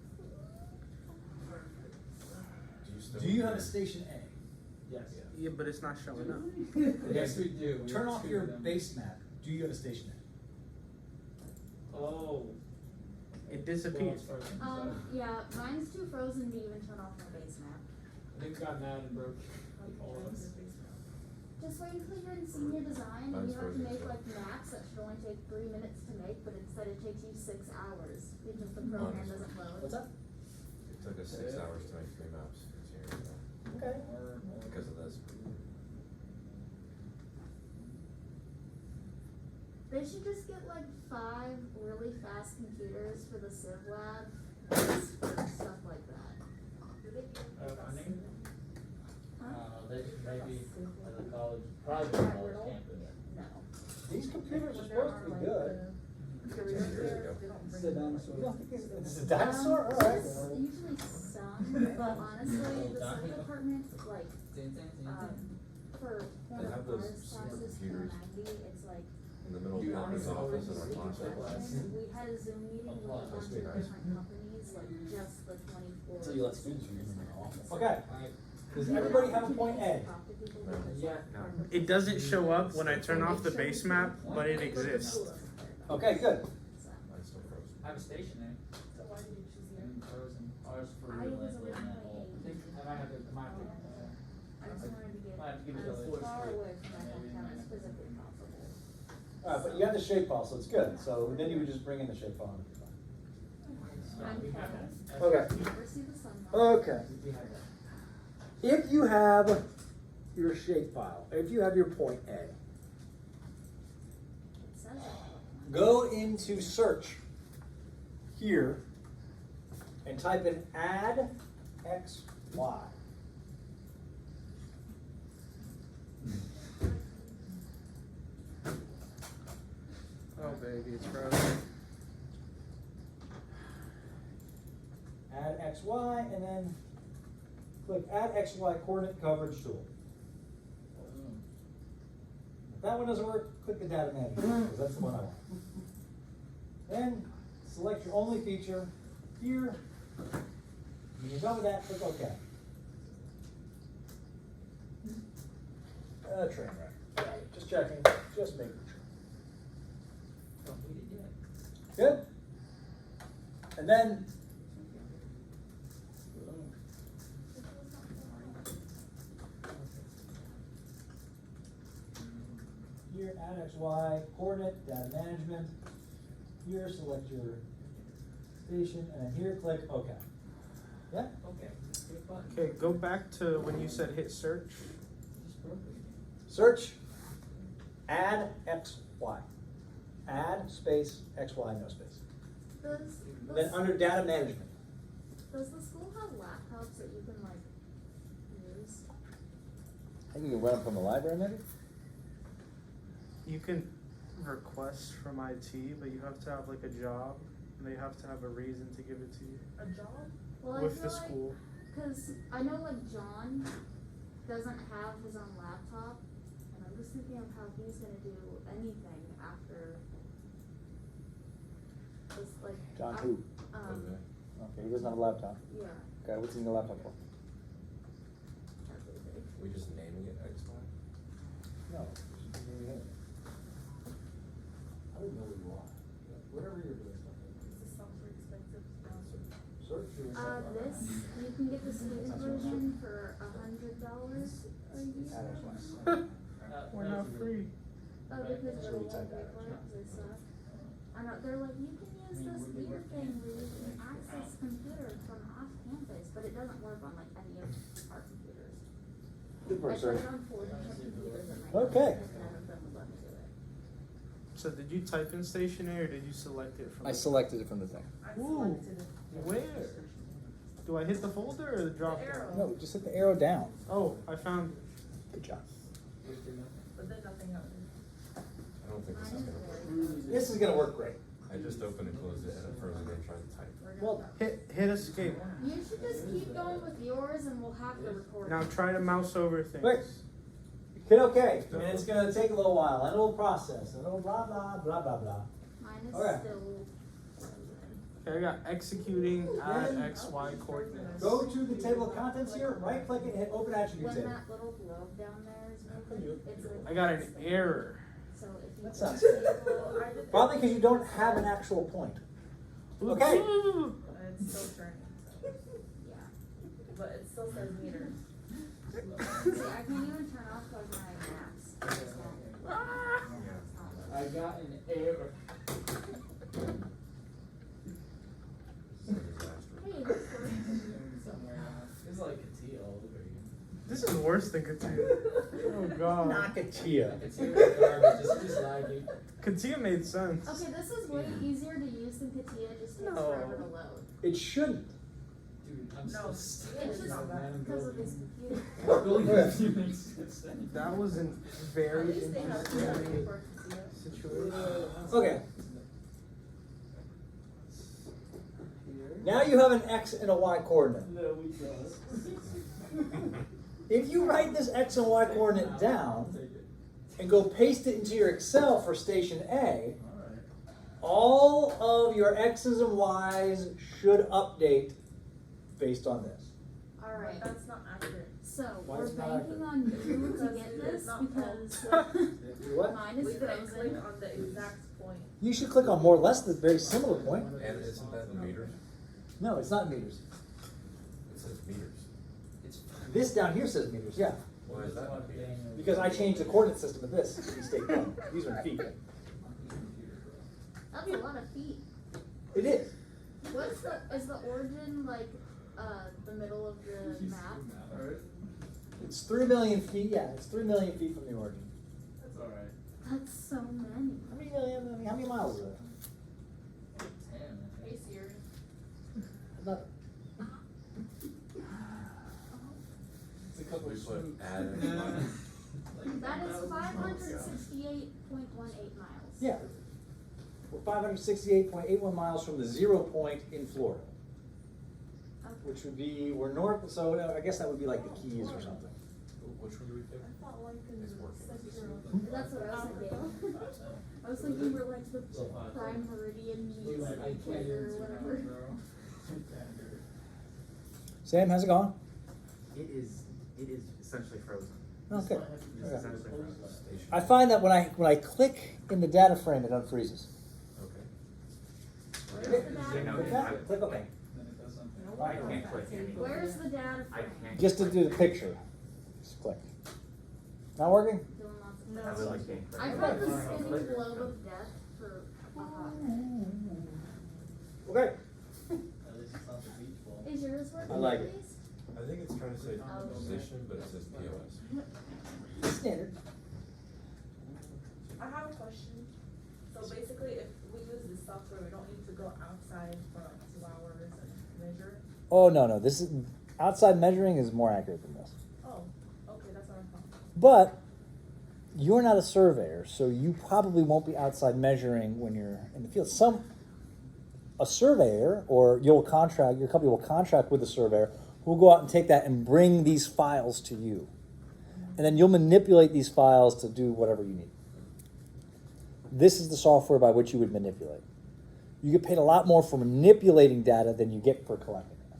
Do you have a station A? Yes. Yeah, but it's not showing up. Yes, we do. We Turn have off two your of them. base map. Do you have a station A? Oh. It disappears. Well, it's frozen, so. Yeah, mine's too frozen to even turn off my base map. I think got mad and broke all of us. Just wait until you're in senior design and Mine's you have to frozen, make so. like maps that should only take 3 minutes to make, but instead it takes you 6 hours because the program Honestly. doesn't load. What's that? It took us 6 hours to make 3 maps this year, Okay. because of this. They should just get like 5 really fast computers for the Civ Lab just for stuff like that. Funding? They should maybe at the college, probably the college campus. No. These computers are supposed to be good. 10 years ago. It's a dinosaur. You don't think it's a dinosaur? All right. There's usually some, but honestly, the Civ department, like, for one They of have the those hardest super classes, computers 490, it's like, In the middle of You Parker's honestly office in our always class. we had a Zoom meeting with a bunch of Must be nice. different companies, like just the 24. So you let students use them in the office. Okay. Alright. Does everybody have a point A? Yeah. It doesn't show up when I turn off the base map, but it exists. Okay, good. Mine's still frozen. I have a station there. So why did you choose the And frozen. Ours for I real was landed in that hole. I think I might have to, I just wanted to get Might have to give it as a far force. away from my hometown as physically possible. All right, but you have the shapefile, so it's good. So then you would just bring in the shapefile. and it'd be fine. I'm We have Kevin. that. Okay. Never see the sunlight. Okay. We have that. If you have your shapefile, if you have your point A, It says it. go into search here and type in add XY. Oh baby, it's frozen. Add XY and then click add XY coordinate coverage tool. If that one doesn't work, click the data management, because that's the one I want. Then select your only feature here. When you're done with that, click OK. Train wreck. All right, just checking, just making sure. Don't need it yet. Good? And then here, add XY, coordinate, data management. Here, select your station, and then here, click OK. Yeah? Okay. Good button. Okay, go back to when you said hit search. Just broke it. Search, add XY. Add space XY, no space. Does, Then under data management. does the school have laptops that you can like use? I think you can run it from the library, maybe? You can request from IT, but you have to have like a job, and they have to have a reason to give it to you A job? Well, with I the feel like, school. cause I know like John doesn't have his own laptop, and I'm just thinking of how he's gonna do anything after this, like. John af- who? Okay. Okay, he doesn't have a laptop. Yeah, Okay, what's he need a laptop for? everything. We just naming it XY? No. I don't know where you are. Whatever you're doing. Is this software expensive? Search your. This, you can get the student version for $100 a year. We're not free. Oh, because That's they what we won't type pay out. for it, 'cause they suck. I know, they're like, you can use this weird thing where you can access computers from off campus, but it doesn't work on like any of our computers. Good I work, sir. tried on 4 different computers in my Okay. house, and none of them would let me do it. So did you type in station A or did you select it from? I the- selected it from the thing. I Ooh. selected it. Where? Do I hit the folder or the drop down? arrow. No, just hit the arrow down. Oh, I found it. Good job. But then nothing happened. I don't think this is Mine gonna is work. very easy. This is gonna work great. I just opened and closed it and it froze again trying to type. Well, Hit escape. You should just keep going with yours and we'll have the recording. Now try to mouse over things. Wait. Hit OK, and it's gonna take a little while, and it'll process, and it'll blah, blah, blah, blah, blah. Mine is Okay. still frozen. Okay, I got executing at XY coordinates. Go to the table of contents here, right click it, and hit open attribute When table. that little globe down there is moving, it's a. I got an error. So if you. That sounds click good. table, Probably because you don't have an actual point. Okay. It's still turning, so, Yeah. but it still says meters. See, I can't even turn off like my maps. I just have- I got an error. Same as last Hey, week. this works. Somewhere else. It's like Katia all over again. This is worse than Katia. Oh god. Nakatia. It's garbage, it's just lagging. Katia made sense. Okay, this is way easier to use than Katia, it just takes No. forever to load. It shouldn't. Dude, I'm No, so It's stupid. just not bad. because of this computer. Building with you makes sense. That was a At very least they have to have interesting paper to see it. situation. Okay. Now you have an X and a Y coordinate. No, we don't. If you write this X and Y coordinate down Take it. and go paste it into your Excel for station A, all of your X's and Y's should update based on this. But Alright, that's not accurate. so Why we're is it not banking accurate? on you to Because get it's this not because You what? mine We is didn't click frozen. on the exact point. You should click on more or less the very similar point. And isn't that in meters? No, it's not meters. It says meters. It's This down here says meters, yeah. Why is that not meters? Because I changed the coordinate system of this in state one. These are in feet. That's a lot of feet. It is. What's the, is the origin like, the middle of the map? It's 3 million feet, yeah, it's 3 million feet from the origin. That's alright. That's so many. How many million, how many miles is that? 10, I Hey think. Siri. Not, It's a couple We of put shoots. add and minus. That is 568.18 miles. yeah. We're 568.81 miles from the 0 point in Florida, Okay. which would be, we're north, so I guess that would be like the Keys or something. Which one do we pick? thought like It's working. That's what I was thinking. I was thinking we're like the prime meridian Dude, I can't equator even or see whatever. it, bro. Sam, how's it going? It is essentially frozen. Okay. It's Okay. essentially frozen. Station. I find that when I click in the data frame, it unfreezes. Okay. Where's the Yeah, no, data Okay, frame? click OK. Then it does something. I can't click anymore. Where's the data I frame? can't. Just to do the picture. Just click. Not working? Doing lots of No. I really can't click. I've had the spinning globe of death for a hot minute. Okay. At least it's not the beach ball. Is yours working? I like at it. least? I think it's trying to say Oh. position, but it says POS. Standard. I have a question. So basically, if we use this software, we don't need to go outside for like 2 hours and measure. Oh, no. This is, outside measuring is more accurate than this. Oh, okay, that's what I thought. But you're not a surveyor, so you probably won't be outside measuring when you're in the field. A surveyor, or your company will contract with a surveyor who will go out and take that and bring these files to you. And then you'll manipulate these files to do whatever you need. This is the software by which you would manipulate. You get paid a lot more for manipulating data than you get for collecting it.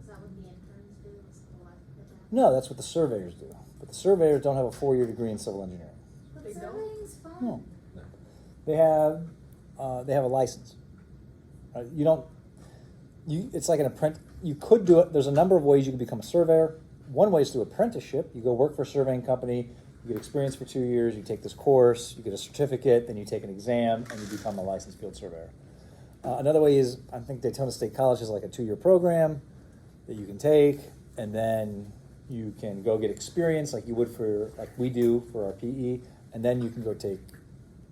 Is that what the interns do, is collect the data? No, that's what the surveyors do. But the surveyors don't have a 4-year degree in civil engineering. But They don't? surveying's fun. No. They have a license. It's like an apprentice. You could do it. There's a number of ways you can become a surveyor. One way is through apprenticeship. You go work for a surveying company. You get experience for 2 years. You take this course. You get a certificate. Then you take an exam, and you become a licensed field surveyor. Another way is, I think Daytona State College has like a 2-year program that you can take, and then you can go get experience like you would like we do for our PE, and then you can go take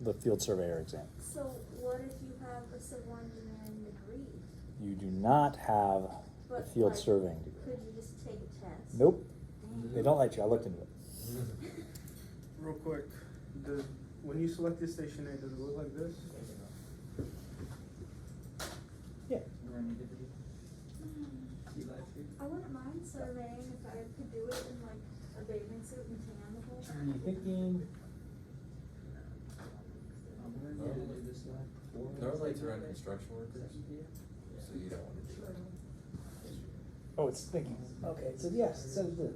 the field surveyor exam. So what if you have a civil engineering degree? You do not have a But, field like, surveying degree. Could you just take a test? Nope, they don't let you. I looked into it. Real quick, when you select this station A, does it look like this? Yeah. I wouldn't mind surveying if I could do it in like a bathing suit and tan the whole Are time. you thinking? Northern Lights are construction workers, so you don't wanna do that. Oh, it's thinking, okay, so yes, it says it did.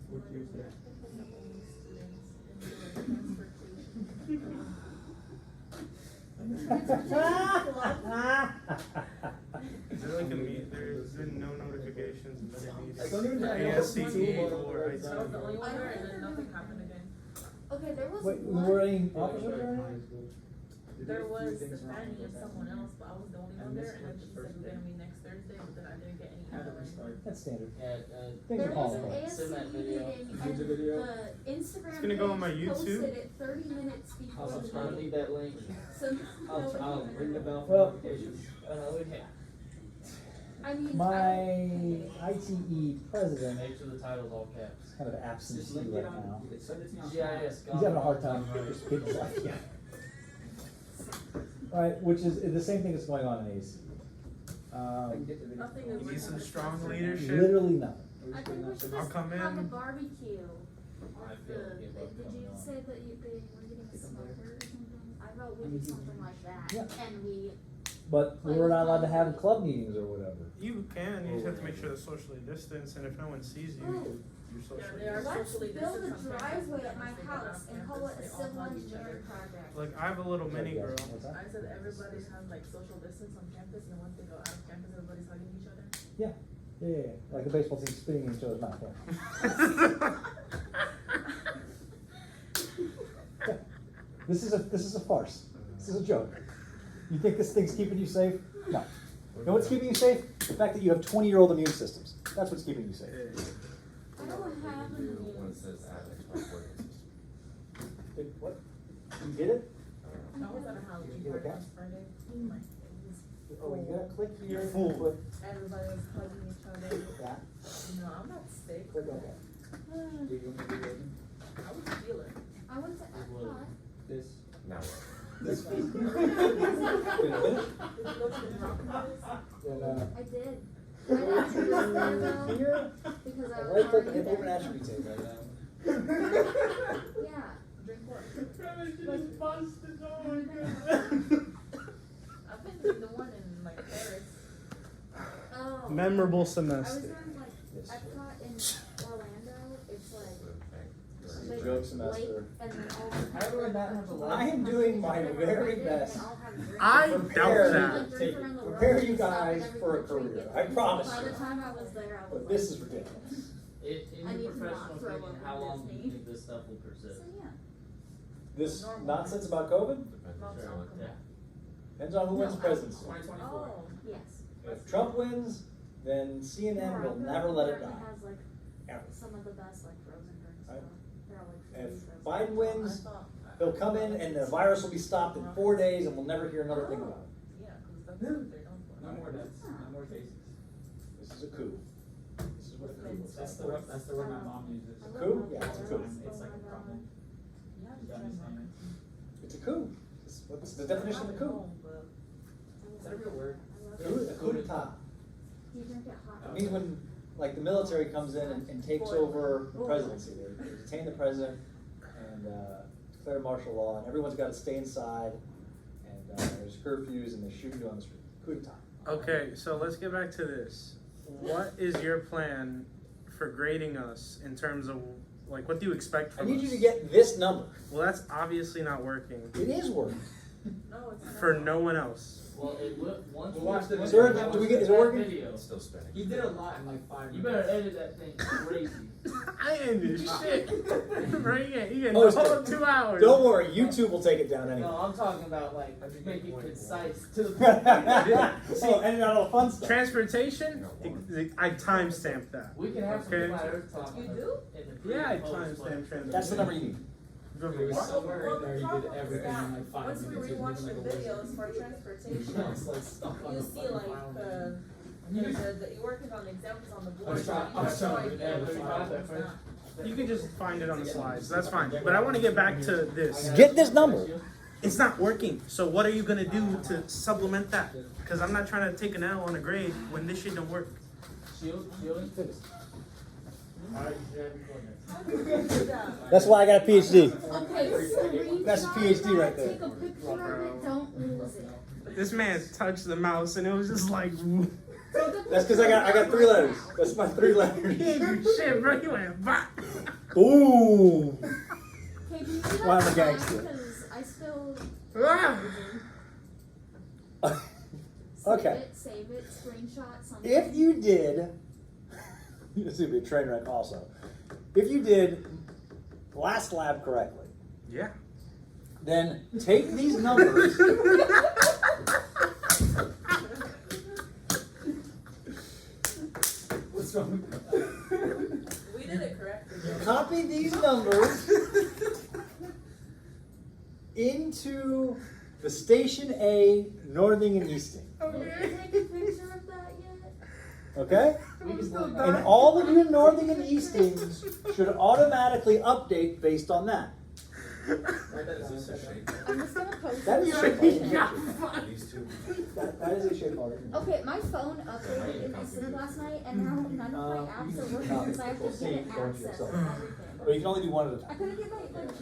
What year is that? Is there like a meet, there's been no notifications of any I don't even meetings, know. ASCE or IT? That was the only one there, and then nothing happened again. Okay, there was Wait, one. were any officers or anything? There was Stephanie and someone else, but I was the only one there, and then she said we're gonna meet next Thursday, but then I didn't get any How did email. we start? That's standard. Yeah, Things There are was falling an apart. Send that ASCE video. meeting Send and the video. the Instagram It's gonna go on my page YouTube. posted it 30 minutes before I'll the subscribe. I meeting. need that link. So I'll ring the bell Well- for notifications. Okay. I mean, My ITE president Make sure the title's all caps. is kind of Just absentee link it right on, now. you can send it to me on. GIS. He's having a hard time just getting his life together. Alright, which is the same thing that's going on in AC. I can get the video. Nothing You is. need some strong leadership. Literally nothing. I think we should I'll just come have a in. barbecue. I Of feel the, give up did coming you on. say that they were getting a smoker or something? I thought we did something like that. Yeah. And we, But we're not allowed to have club meetings or whatever. You can, you just have to make sure they're socially distanced, and if no one sees you, you're Yeah, socially they are distanced. let's socially build a distanced on campus, driveway but at my once they go house off and call campus, it a they all civil hug each other. engineering project. Like, I have a little mini Yes, girl. what's that? I said everybody has like social distance on campus, and once they go out of campus, everybody's hugging each other. Yeah, like the baseball team spitting in each other's mouth, yeah. Yeah. This is a farce. This is a joke. You think this thing's keeping you safe? No. You know what's keeping you safe? The fact that you have 20-year-old immune systems. That's what's keeping you safe. I don't have an Do one immune that says add system. express working system. What? You did it? I was at a Halloween You get party it on back? Friday, and like, it was Oh, you gotta click here. Fool. Put everybody was hugging each other. that. No, I'm not sick. Click OK. Do you want me to do it? I was feeling. I went to Epcot. This. Now, This. Did you go to the drop house? I did. I had to go there though, Here. because I And was right click already and open there. attribute table right now. Yeah. Drink what? But- I've been doing the one in like Paris. Oh. Memorable I was semester. in like Epcot in Orlando. It's like the big Joke lake, semester. and then all the I really not have a lot. I am doing my very best. I doubt Prepare- that. Prepare you guys for a career. I promise By you. the time I was there, I was But like. this is ridiculous. In I need your to professional not throw opinion, up how on long do you Disney. think this stuff will persist? So yeah. This nonsense about COVID Depends Mom's on not what- coming. depends on who wins the presidency. 2024. Oh. Yes. If Trump wins, then CNN will Morocco never let it apparently die. has like Ever. some of the best like frozen drinks. Right. So they're all like If freeze frozen. Biden wins, I thought- he'll come in and the virus will be stopped in 4 days and we'll never hear another thing about it. Yeah, because that's what they're known for. No more deaths, no more cases. This is a coup. This is what a coup looks That's like. that's the word my mom uses. I love Coup? my Yeah, it's a brother. coup. It's like a problem. You have to You try understand? mine. It's a coup. What's the definition of a coup? Is that a real word? A coup d'etat. You drink it hot. It means when, like, the military comes in and takes over the presidency. They detain the president and declare martial law, and everyone's got to stay inside, and there's curfews, and they're shooting you on the street. Coup d'etat. Okay, so let's get back to this. What is your plan for grading us in terms of, like, what do you expect I from need us? you to get this number. Well, that's obviously not working It is working. No, it's not. for no one else. Well, it will, once We'll watch the once video. we Sir, watch do we get- is it that working? video, It's still spinning. He did a lot in like 5 you minutes. better edit that thing crazy. I ended shit. Bring it. You get Oh, the whole 2 hours. Don't worry, YouTube will take it down anyway. No, I'm talking about like make it concise to the Oh, and all the fun stuff. Transportation, I timestamped that. We can have some Okay. flat earth talk. You do? In the pre Yeah, I and post, timestamped but- transportation. That's the number you need. It was somewhere in there, he did everything in like 5 Once we minutes. It was rewatch the like a wizard. videos for transportation, No, it's like stuff on you the see fucking like file. you're working on examples on the board. I was trying- you I was have no trying to idea read what's every wrong, file what's first. not. You can just find it on the slides. That's fine. But I want to get back to this. Get this number. It's not working. So what are you gonna do to supplement that? Because I'm not trying to take an L on a grade when this shit don't work. Shield. That's why I got a PhD. Okay, screenshot That's a PhD that, right there. Take a picture of it, don't lose it. This man touched the mouse and it was just like, That's because I got 3 letters. That's my 3 letters. shit, bro. He went, bah. Ooh. Okay, can you do Why I'm a that gangster. because I still. Ah. Okay. Save it, screenshot something. If you did, this would be a train wreck also. If you did last lab correctly, Yeah. then take these numbers. What's wrong with that? We did it correctly. Copy these numbers into the Station A northing and easting. Did you take a picture of that yet? Okay? I'm still And dying. all of your northing and eastings should automatically update based on that. Is this a shape? I'm just gonna post That it. is a shape already. These two? That is a shape already. Okay, my phone updated in my sleep last night, and now none of my apps are working because I have to get an access to everything. But you can only do one at a I time. couldn't get my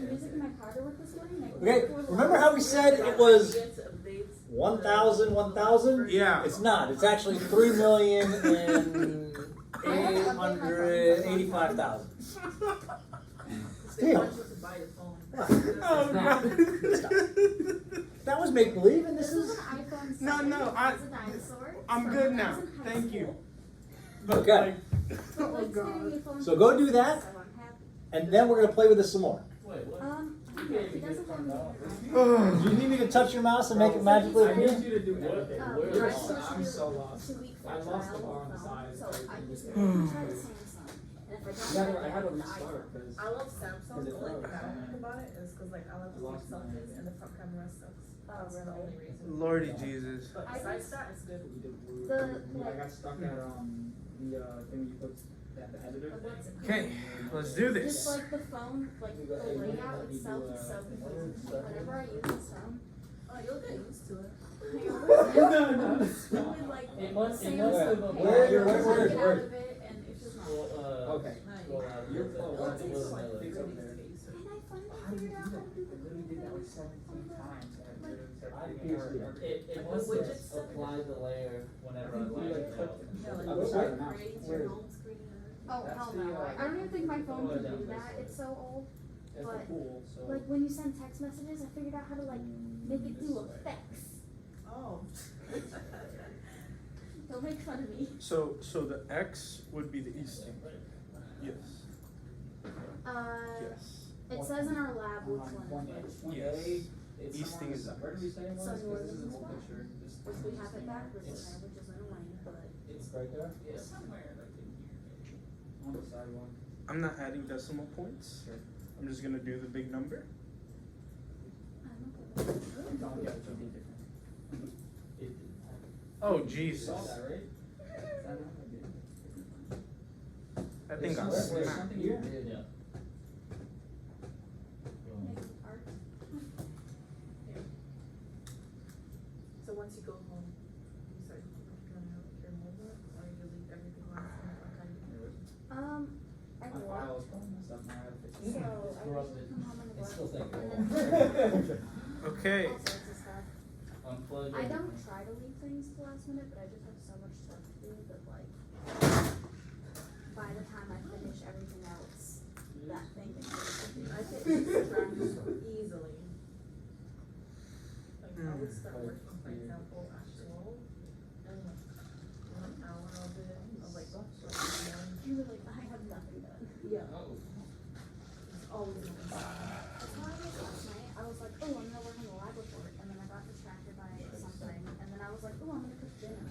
music in my car to work this morning. I Okay, couldn't remember how we said it was Get to updates. 1,000, 1,000? Yeah. It's not. It's actually 3,885,000. They Still. want you to buy your phone. Oh, God. That was make believe, and this This is is. an iPhone 7. No, no, It's a dinosaur. I'm So good when I now. was in high Thank you. school- But Okay. like, But oh Blake's getting God. me a phone So go do today, that. so I'm happy. And then we're gonna play with this some more. Wait, what? Yeah, he doesn't want me to Do you need me to touch your mouse and make it magically I need appear? you to do everything. Oh, You're I so, switched I'm to so lost. 2-week free I lost the trial bar on the phone, side. So I just try the Samsung. And if I don't I like it, had to the restart iPhone. because I love Samsung, Is it but like froze? I don't think about it is because like I love to I lost take mine. selfies and the front camera sucks. That's the really? only reason. Lordy Jesus. But I besides just- that, it's good. I got stuck at the thing you put the editor. But what's it Okay, let's do Just this. like the phone, like the layout itself is so confusing. Like whenever I use this phone, Oh, you'll get used to it. No, no, It's really like It must Sam's have pay, been. Where- I where- get where- out where- of it, and it's just not. Okay. Scroll out. You're It full. It'll was take Miller. like 3 It's days up to there. get used to it. And I finally How do you figured do out how that? to do I literally did that like 17 times. I literally started figuring it out. It Like must the widgets have set. applied the layer whenever I I think we, lined like, it clicked out. it. Yeah, like I'm it sorry, now. creates Where? your home screen. Oh, That's hell the, no. uh, I don't even think my phone Oh, can down do this that. way. It's so old. It's But, the pool, so. Like when you send text messages, I figured out how to like make it do effects. Oh. Don't make fun of me. So the X would be the easting. Yes. Yes. It says in our lab which one is which. Yes. It's Easting somewhere is on the- Where did we say it was? So 'Cause yours this is is an old what? picture. This- Which we have it backwards in there, which is annoying, but It's right there? Yeah. Somewhere like in here maybe. On the side one. I'm not adding decimal points. Sure. I'm just gonna do the big number. I'm okay with it. Don't get it, something different. Oh You Jesus. saw that, right? Is that not like it? That thing got There's smacked. something here? Yeah. Make it art. So once you go home, you start working on your mobile, or you leave everything on the phone? I My work. file is probably messed up now. I have to fix So it. I usually come home and It's work. still thinking. And then Okay. all sorts of stuff. Unplug I don't everything. try to leave things to the last minute, but I just have so much stuff to do that like by the time I finish everything else, that thing is I get distracted easily. Like I would start working, for example, at 12, and like 1 hour of it, I was like, you were like, I have nothing done. yeah, Oh. it's always in the That's how I was last night. I was like, oh, I'm gonna work on the lab report, and then I got distracted by something, and then I was like, oh, I'm gonna cook dinner.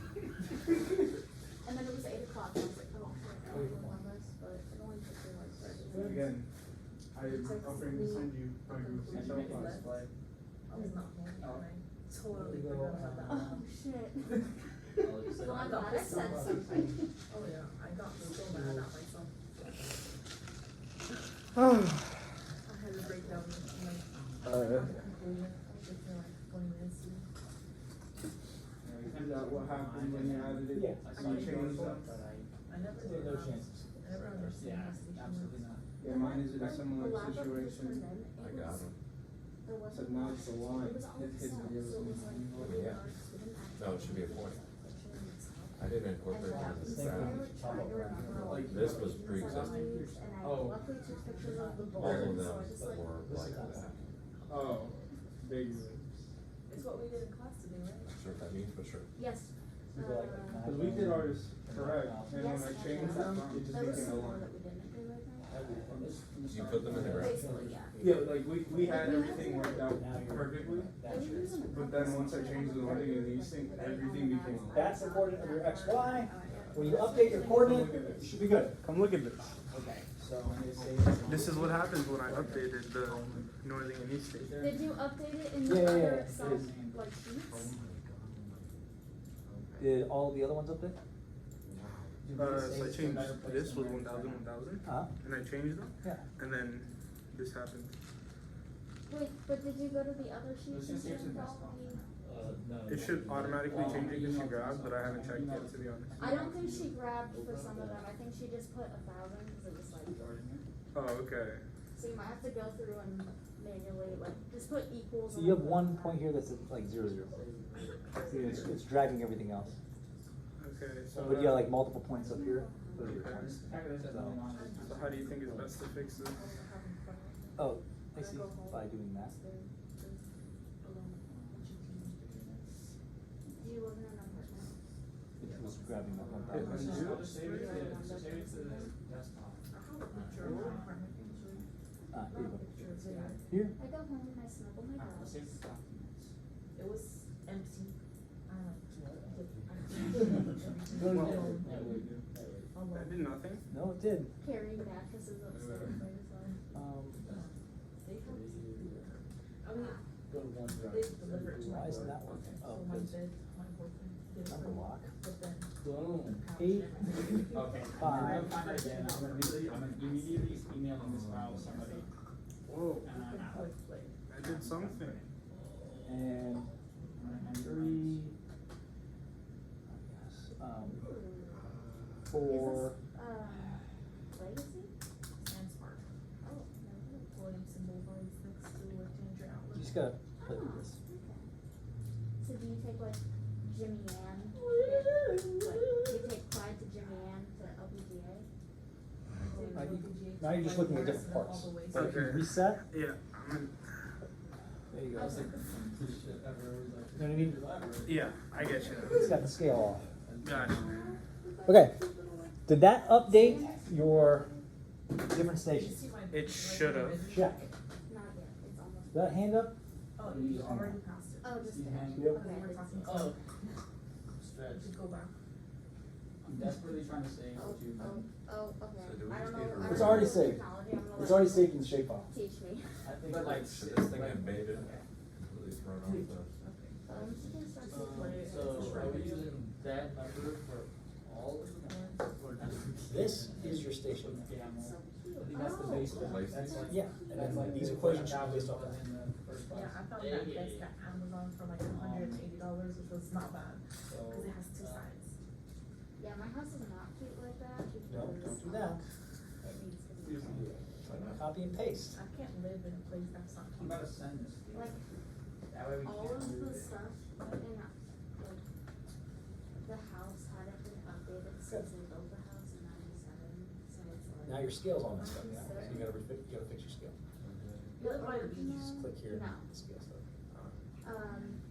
And then it was 8 o'clock, and I was like, oh, shit, I don't know on this, but it only took me like 30 minutes. Again, I'm offering to send you my group And cell you make phone. it display. I was not home, and I totally forgot about that. Oh, shit. I'll just say- Well, I'm glad I said something. Oh yeah, I got so mad at myself. I had to break down and like, I got the conclusion, within like 20 minutes. Find out what happened when you added it. Yeah. I saw you changed them. I never did No that. chances. And never understood Yeah, how station absolutely works. not. Yeah, mine is in a When similar the lab that we just situation. put in, I it got was- him. There wasn't But now much. it's the It line. was all His Excel, videos so it and was like mine. really Yeah. hard 'cause we didn't actually No, it should be a have point. picture in Excel. I didn't incorporate And it in the so sound. we were trying to remember all Like, the this was things pre-existing. I used, and I Oh. luckily took pictures of the board, All of so them I just like. were like that. Oh, big. It's what we did in class today, right? Not sure what that means, but sure. Yes. You go like that. Cause we did ours correct, and when I changed them, it just There was became some a more line. that we didn't do right now. You put them in the ground. Basically, yeah. Yeah, like we had everything worked out perfectly, They were using a but then once I changed the wording in these things, everything became. That's the coordinate of your XY. When you update your coordinate, you should be good. Come look at this. Okay, so I'm gonna say this. This is what happens when I updated the northern and eastern. Did you update it in Yeah, the yeah, other yeah, Excel, it is. like sheets? Did all the other ones update? So I changed, this was 1,000, and I changed them, Yeah. and then this happened. Wait, but did you go to the other Let's sheets and just see use the if best all one. the? It should automatically change it if she grabs, but I haven't checked yet, to be honest. I don't think she grabbed for some of them, I think she just put 1,000, cause it was like, Oh, okay. so you might have to go through and manually, like, just put equals. So and you have then one put point here that's at like 0, 0. It's dragging everything else. Okay, so. But you got like multiple points up here. Those are your Okay. points. So how do you think is best to fix this? Oh, I see, by doing that. Do you live in an apartment? It was grabbing that one. Hit thousand. undo. Just save it to the, save it to the desktop. Here you go. Here. Here? I go home and I snuggle my dog. Save the documents. It was empty. That did nothing. No, it did. Carrying mattresses upstairs by yourself. I mean, they delivered it to my Why isn't door. that working? So Oh, my good. bed, my boyfriend did it for Number me, lock. but then Boom. the couch Eight. and everything. Okay, I'm Five. gonna find it again, I'm immediately emailing this file to somebody, Whoa, and I'm out. Click play. I did something. And three. Yes. Four. Legacy? And smart. Oh, no. Williamson Boulevard is next to like Ginger You Outlet. just gotta play with this. So do you take like Jimmy Ann? Like, do you take Clyde to Jimmy Ann to LPGA? Now you're just looking at different parts. All the way. But if you Okay. reset, Yeah, I'm in, there you go. That's like the funniest shit ever. It was like, You know what I mean? yeah, I get you. It's got the scale off. Gotcha. Okay, did that update your different stations? It should've. Check. Not yet, it's almost. That hand up? Oh, you already passed it. Oh, just there. Yep. Okay, I We're didn't talking see it. oh, You stretch. should go back. I'm desperately trying to save what you've done. Oh, okay. So do we I just don't need know. to I It's don't already know saved. technology, I'm gonna It's let already you saved in the shapefile. Teach me. I think But like. should this thing have made it completely thrown off the? I'm just gonna start to play it. So are we using that number for all of the ones or not? This is your station. Yeah, I'm So I cute. think that's the Oh. base one, Place. that's like. Yeah, and that's then like these the equations should be $1,000 based off that. in the first Yeah, class. I found Yeah, that yeah, desk yeah. at Amazon for like $180, which was not bad, So, cause it has two sides. Yeah, my house is not cute like that because. No, don't do that. It needs to be. Copy and paste. I can't live in a place that's not I'm cute. about to send this to you. Like, That way we all can't of lose the it. stuff in, like, the house hadn't been updated since they built the house in '97, so it's like. Now your scale's all messed up now, so you gotta fix your scale. The Live by the original- beach. Just click here, No. the scale stuff.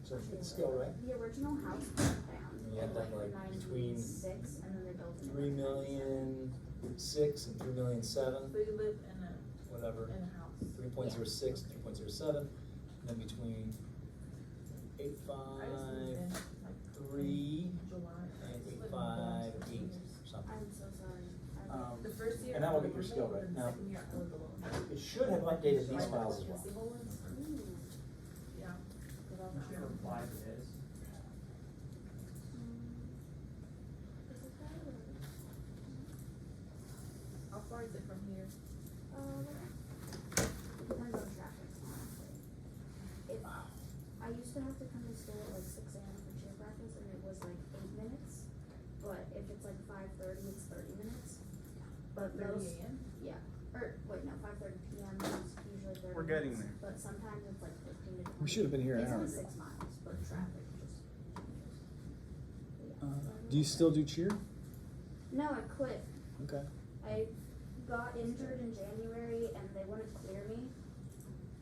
So okay, get the scale right. The original house burnt down You had in that, like like, between '96, and then they built it. in 3,000,006 and 3,000,007, So you live in whatever. a house. 3.06, 3.07, and then between I just moved in 853 like July. and Just lived in 858 Boston. or something. I'm so sorry. The first year. And that I will was get your with skill them, right. and the Now, second year I was alone. it should have updated these So I files as lived in well. single ones. Yeah. I'm sure reply to this. How far is it from here? Depends on traffic, honestly. If, I used to have to come to school at like 6 a.m. for cheer practice, and it was like 8 minutes. But if it's like 5:30, it's 30 minutes. but 5:30 most, a.m.? yeah, or, wait, no, 5:30 PM is usually 30 We're getting minutes, there. but sometimes it's like 15 to 20. We should have been here an It's hour only ago. 6 miles, but traffic just changes. But yeah, so Do you still do cheer? No, I quit. Okay. I got injured in January and they wouldn't clear me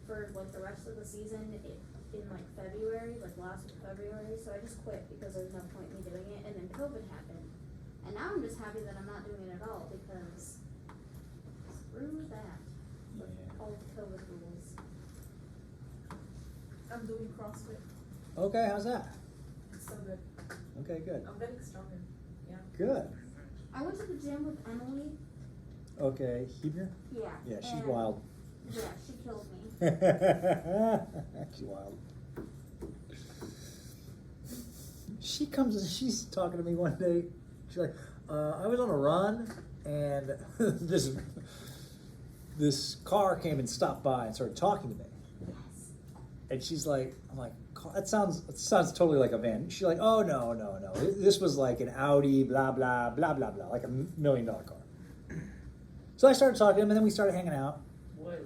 for like the rest of the season in like February, like last week of February, so I just quit because there's no point in me doing it, and then COVID happened. And now I'm just happy that I'm not doing it at all because screw that. With Yeah. all the COVID rules. I'm doing CrossFit. Okay, how's that? It's so good. Okay, good. I'm getting stronger. Yeah. Good. I went to the gym with Emily. Okay, Hebner? Yeah. Yeah, she's and- wild. Yeah, she killed me. She's wild. She comes and she's talking to me one day. She's like, I was on a run and this car came and stopped by and started talking to me. Yes. And she's like, I'm like, it sounds totally like a van. She's like, oh no. This was like an Audi, blah blah blah blah blah, like $1 million car. So I started talking to him, and then we started hanging out. Wait,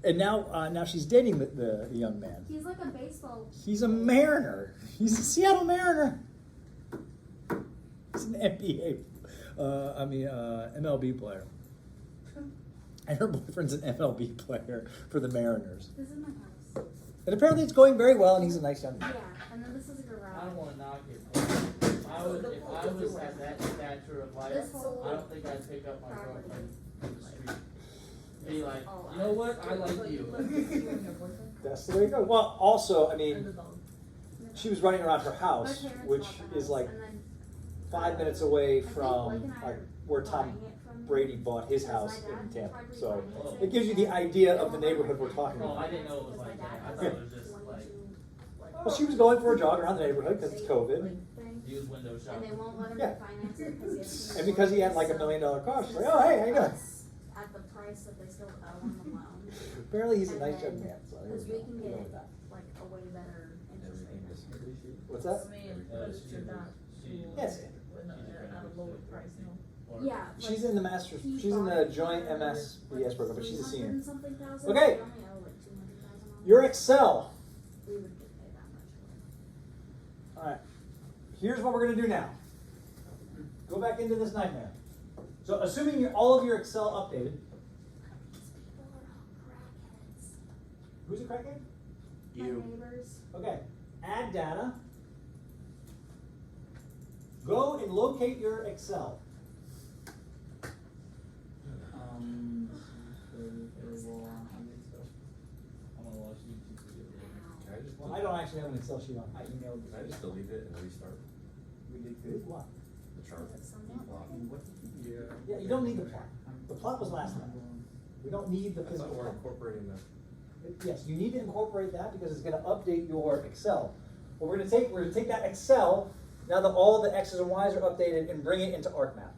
And And now she's dating the young man. he's like a baseball. He's a Mariner. He's a Seattle Mariner. He's an NBA, MLB player. And her boyfriend's an MLB player for the Mariners. This is my house. And apparently it's going very well, and he's a nice young man. Yeah, and then this is a garage. I don't wanna knock it, but if I was at that stature of life, This whole I don't think I'd pick up my property. girlfriend in the street. Be like, all you know what, I like So you. live with you and your boyfriend? That's the way it goes. Well, also, I And mean, the dog. she was running around her My house, parents which bought the is house, like and then 5 minutes away I think Blake from and I like are where buying Tom it from Brady bought his because house my dad in Tampa. tried So refinancing it gives you the and idea they of the won't let neighborhood me we're talking Oh, about. I didn't know it was because like my that. dad I has thought it was just 22, like, Well, she was going for a jog around the neighborhood because it's COVID. thing, he was window and shopping. they won't let him Yeah. refinance it because he has too And much because he had like mortgage, $1 million car, so she's like, it's oh, hey, how you doing? us at the price that they still owe on the loan, Apparently he's a And nice then- young man, so there because we we go. can We'll get go with that. like a way better interest Everything rate. is. What's that? I mean, Uh, but it's she your was- dad. she- Yes. At a lower price, no. Or- Yeah. She's like, in the master's, he she's in bought the it joint for, MS/BS program, but she's a 300 senior. and something thousand, Okay. we only owe like 200,000 on it. Your Excel. We would get paid that much for it. All right. Here's what we're gonna do now. Go back into this nightmare. So assuming all of your Excel updated, These people are all crackheads. who's a crackhead? My neighbors. Okay. Add data. Go and locate your Excel. I'm gonna watch YouTube video later. Can I just, Well, I don't actually have an Excel sheet on. I emailed. can I just delete it and restart We did good. What? the chart? Is it something like that? Yeah. Yeah, you don't need the plot. The plot was last night. We don't need the I thought physical we're plot. incorporating the, Yes, you need to incorporate that because it's gonna update your Excel. What we're gonna take that Excel, now that all the X's and Y's are updated, and bring it into ArcMap.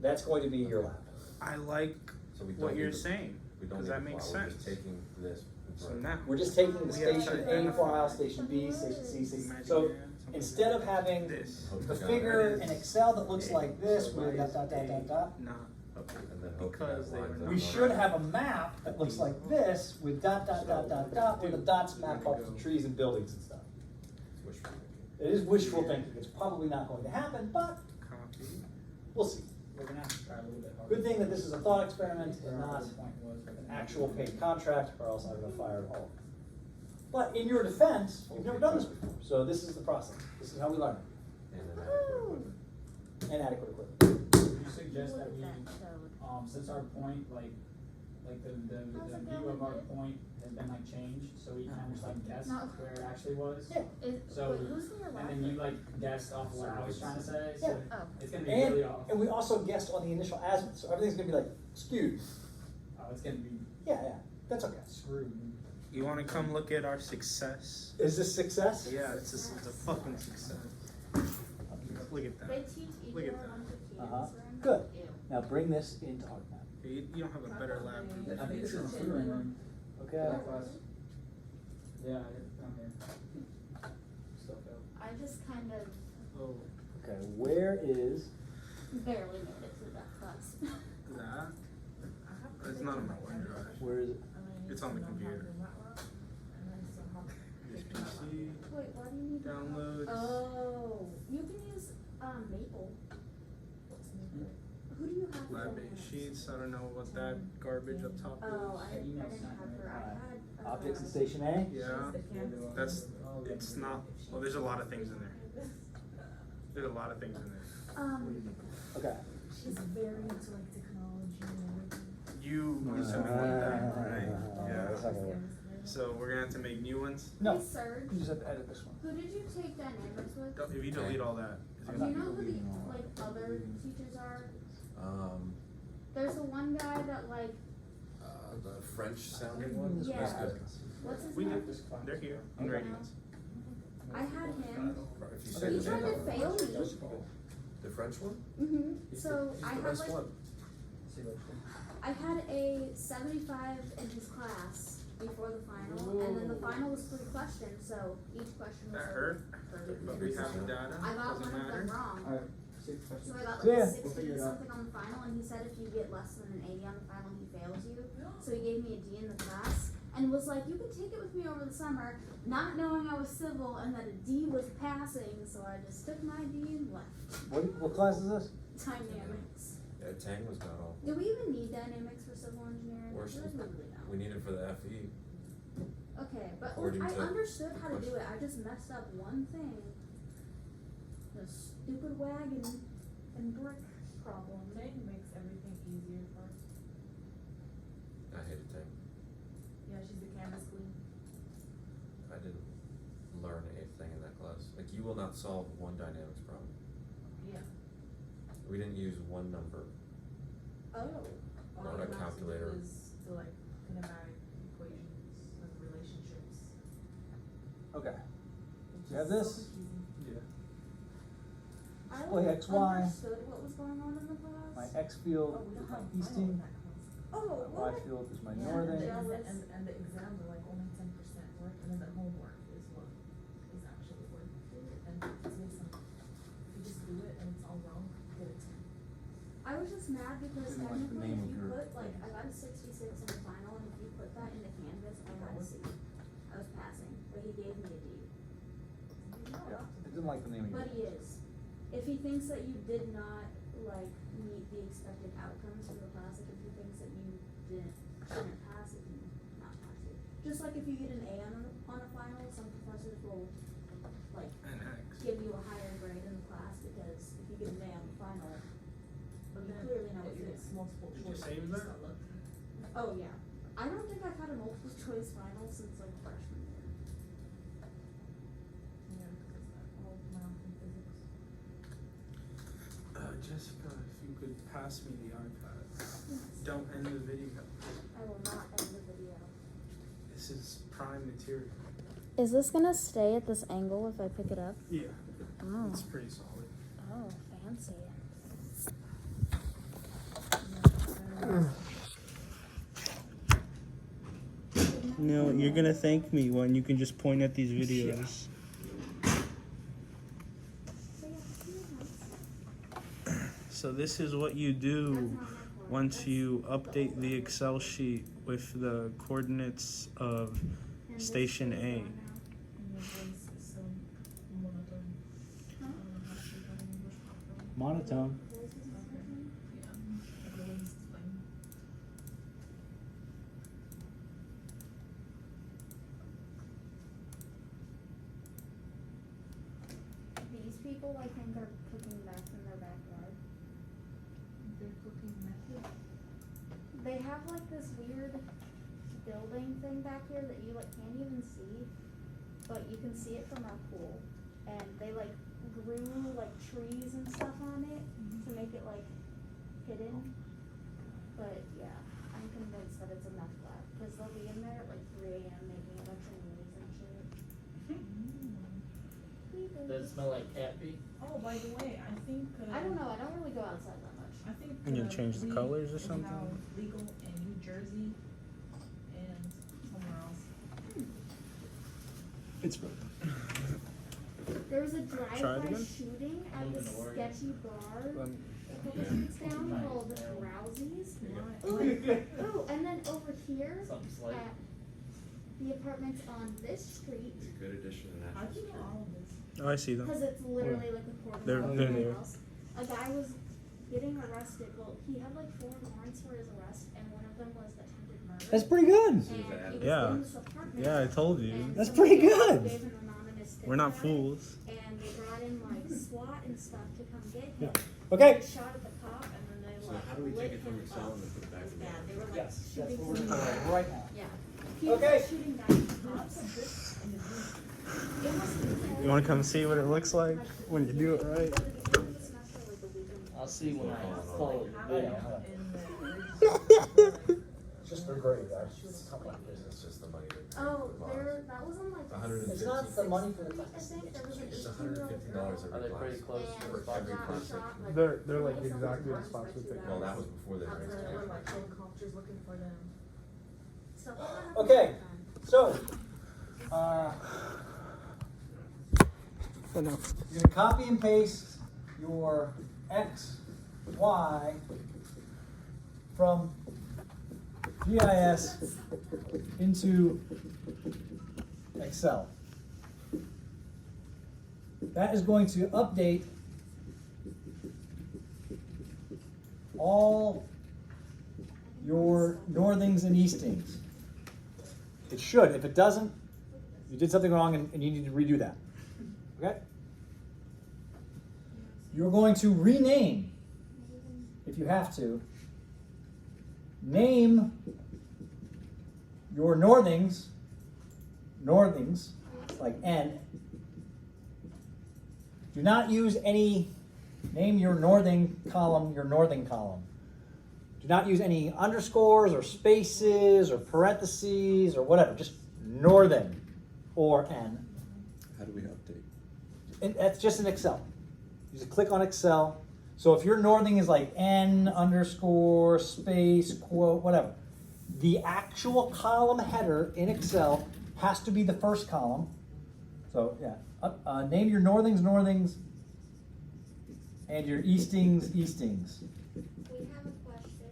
That's going to be your lab. I like so we don't what need you're the- saying, we don't because need that the makes plot, we're just sense. taking this. and So throwing it. now, We're just taking the We have station to A identify. file, station B, station C, station. Imagine So something instead of like having this, Hope the you got figure it. in Excel that looks like this with dot, dot, dot, dot, dot, not And then hope because that they lines were up we not- should have a map that looks like this with dot, dot, dot, dot, dot, where the dots map up to trees and buildings and stuff. It's wishful thinking. It is wishful thinking. It's probably not going to happen, but copy. we'll see. We're gonna have to try a little bit harder. Good thing that this is a thought experiment and Where our not point was with an the- actual paid contract, or else I would have fired all of them. But in your defense, you've never done this before, so this is the process. This is how we learn. And then adequate equipment. And adequate equipment. Would you suggest Look that at we, that code. since our point, like the How's it view of going, our babe? point has been like changed, so we kind of just like guessed No. where it actually was? Yeah. So, Wait, who's in your lab? And then you like guessed off what I was trying to say, so Yeah. Oh. it's gonna be really And, off. and we also guessed on the initial azimuth, so everything's gonna be like skewed. Oh, it's gonna be Yeah, that's okay. screwed. You want to come look at our success? Is this success? Yeah, it's a fucking success. Look at They that. teach each Look at other that. a bunch of kids. Uh-huh. right? Good. Ew. Now bring this into ArcMap. You don't have a better lab than I that. think this is a tutoring room. Okay. That class. Yeah, it's down here. Still filled. I just kind of Oh, Okay, where is, Barely made it through that class. That? It's not on my OneDrive. where is it? It's on the computer. Here's PC, Wait, why do you need that? downloads. Oh, you can use, Maple. Who do you have? for Lab-based that? sheets, I don't know what that garbage up top Oh, is. I didn't have her, I had, Objects in station A? Yeah, that's, it's not, well, there's a lot of things in there. There's a lot of things in there. Okay. She's very into like technology and everything. You sent me one back, right? Yeah. That's not gonna work. So we're gonna have to make new ones? No, Hey, Serge, you just have to edit this one. who did you take dynamics with? If you delete all that. I'm Do not you know who the, deleting all like, other teachers are? The There's the one guy that like, French sounding one? Yeah. That's good. what's his We name? did, they're here, in readiness. I had him, If you he say the tried name to of fail it. me. The French one? So He's I the had best like, one. I had a 75 in his class before the final, and then the final was 3 questions, so each question was That like hurt, 30 but we have the minutes. data, I got doesn't one of them matter. wrong. Alright, 6 questions. So I got Yeah. like a We'll 60 figure it out. something on the final, and he said if you get less than an 80 on the final, he fails you. So he gave me a D in the class, and was like, you can take it with me over the summer, not knowing I was civil and that a D was passing, so I just took my D and left. What class is this? Dynamics. Yeah, Tang was not all. Do we even need dynamics for civil engineering? Or I feel like we really don't. We need it for the FE. Okay, but According I to understood how to do it, I just messed up one thing. The stupid wagon and brick problem. Tang makes everything easier for us. I hated Tang. Yeah, she's the canvas queen. I didn't learn anything in that class. Like, you will not solve one dynamics problem. Yeah. We didn't use one number. Oh. All Not you a have to calculator. do is the like kinematic equations and relationships. Okay. which You have is so this? confusing. Yeah. I Display like X, Y. understood what was going on in the class. My X field Oh, we is don't my have, I know easting, what that counts. Oh, my Y what? field is my Yeah, northern. and the exams are like only 10% work, and then the homework is what is actually work. And it's based on, if you just do it and it's all wrong, you get a 10. I was just mad because Didn't like the technically name if of you your put, like, thing. I got a 66 in the final, and if you put that in the canvas, I had a C. I was passing, but he gave me a D. Yeah, I didn't like the name of But your. he is. If he thinks that you did not, like, meet the expected outcomes for the class, like, if he thinks that you shouldn't pass it, he not pass it. Just like if you get an A on a final, some professors will, like, And X. give you a higher grade in the class, because if you get an A on the final, But you then clearly know what if you're it's doing. multiple Did you choice, save you that? start looking. Oh, yeah. I don't think I've had a multiple choice final since, like, freshman year. Yeah, because it's that all math and physics. Jessica, if you could pass me the iPad. Don't end the video. I will not end the video. This is prime material. Is this gonna stay at this angle if I pick it up? Yeah, Oh. it's pretty solid. Oh, fancy. No, you're gonna thank me when you can just point at these videos. So this is what you do once you update the Excel sheet with the coordinates of Station A. And your voice is so monotone. I don't know how to speak that in English properly. Monotone. Yeah, like the way he's explaining. These people, I think, are cooking back in their backyard. They're cooking method. They have like this weird building thing back here that you like can't even see, but you can see it from our pool. And they like grew like trees and stuff on it to make it like hidden. But yeah, I'm convinced that it's a meth lab because they'll be in there at like 3 a.m. making a bunch of noise and shit. Does it smell like cat pee? Oh, by the way, I think. I don't know. I don't really go outside that much. I think. You gonna change the weed colors or is something? now legal in New Jersey and somewhere else. Pittsburgh. There was a Try it drive-by again? shooting at Moving this to Oregon. sketchy bar Let me- a couple streets down called Rousey's. Ooh, and then over here Something slight. at the apartments on this street, It's a good addition to How'd Nashville. you know all of this? Oh, I see them. because it's literally like a quarter They're- mile they're from my there. house. A guy was getting arrested. Well, he had like 4 warrants for his arrest, and one of them was attempted murder. That's pretty good. And he was Yeah. in this apartment. Yeah, I told you. and That's somebody pretty good. Gave an anonymous tip We're not about it, fools. And they brought in like SWAT and stuff to come get him. Yeah. Okay. They shot at the cop, and then they So like how do we lit take it from him Excel up. and then put it back It was in bad. They were like Yes, that's shooting what we're some doing guy. right now. Yeah. He was Okay. like shooting guys with cops. It was You want to come see what it looks like when you do it right? I'll see when I follow the video. Just for grade, It's just the money that. Oh, that was on like. It's 150. It's not the money for the I think there was an It's 18-year-old $150 girl. every Are they class. pretty close to And the For spot? every got class. shot, like, They're like exactly the spots we picked. Well, that was before they So raised they were like taxes. helicopters looking for them. stuff like that. Okay, so, I know. you're gonna copy and paste your X, Y from GIS into Excel. That is going to update all your northings and eastings. It should. If it doesn't, you did something wrong and you need to redo that. Okay? You're going to rename, if you have to, name your northings, like N. Do not use any, name your northing column. Do not use any underscores or spaces or parentheses or whatever, just northern or N. How do we update? And that's just in Excel. You just click on Excel. So if your northing is like N underscore space quote, whatever, the actual column header in Excel has to be the first column. So yeah, name your northings, and your eastings. We have a question.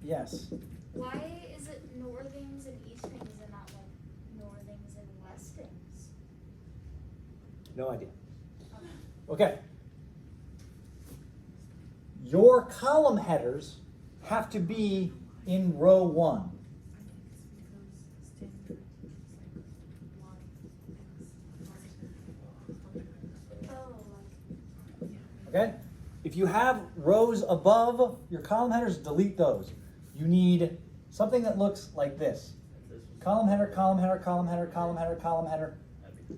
Yes. Why is it northings and eastings and not like northings and westings? No idea. Okay. Your column headers have to be in row 1. Oh, like. Okay? If you have rows above your column headers, delete those. You need something that looks like this. Column header, column header, column header, column header, column header.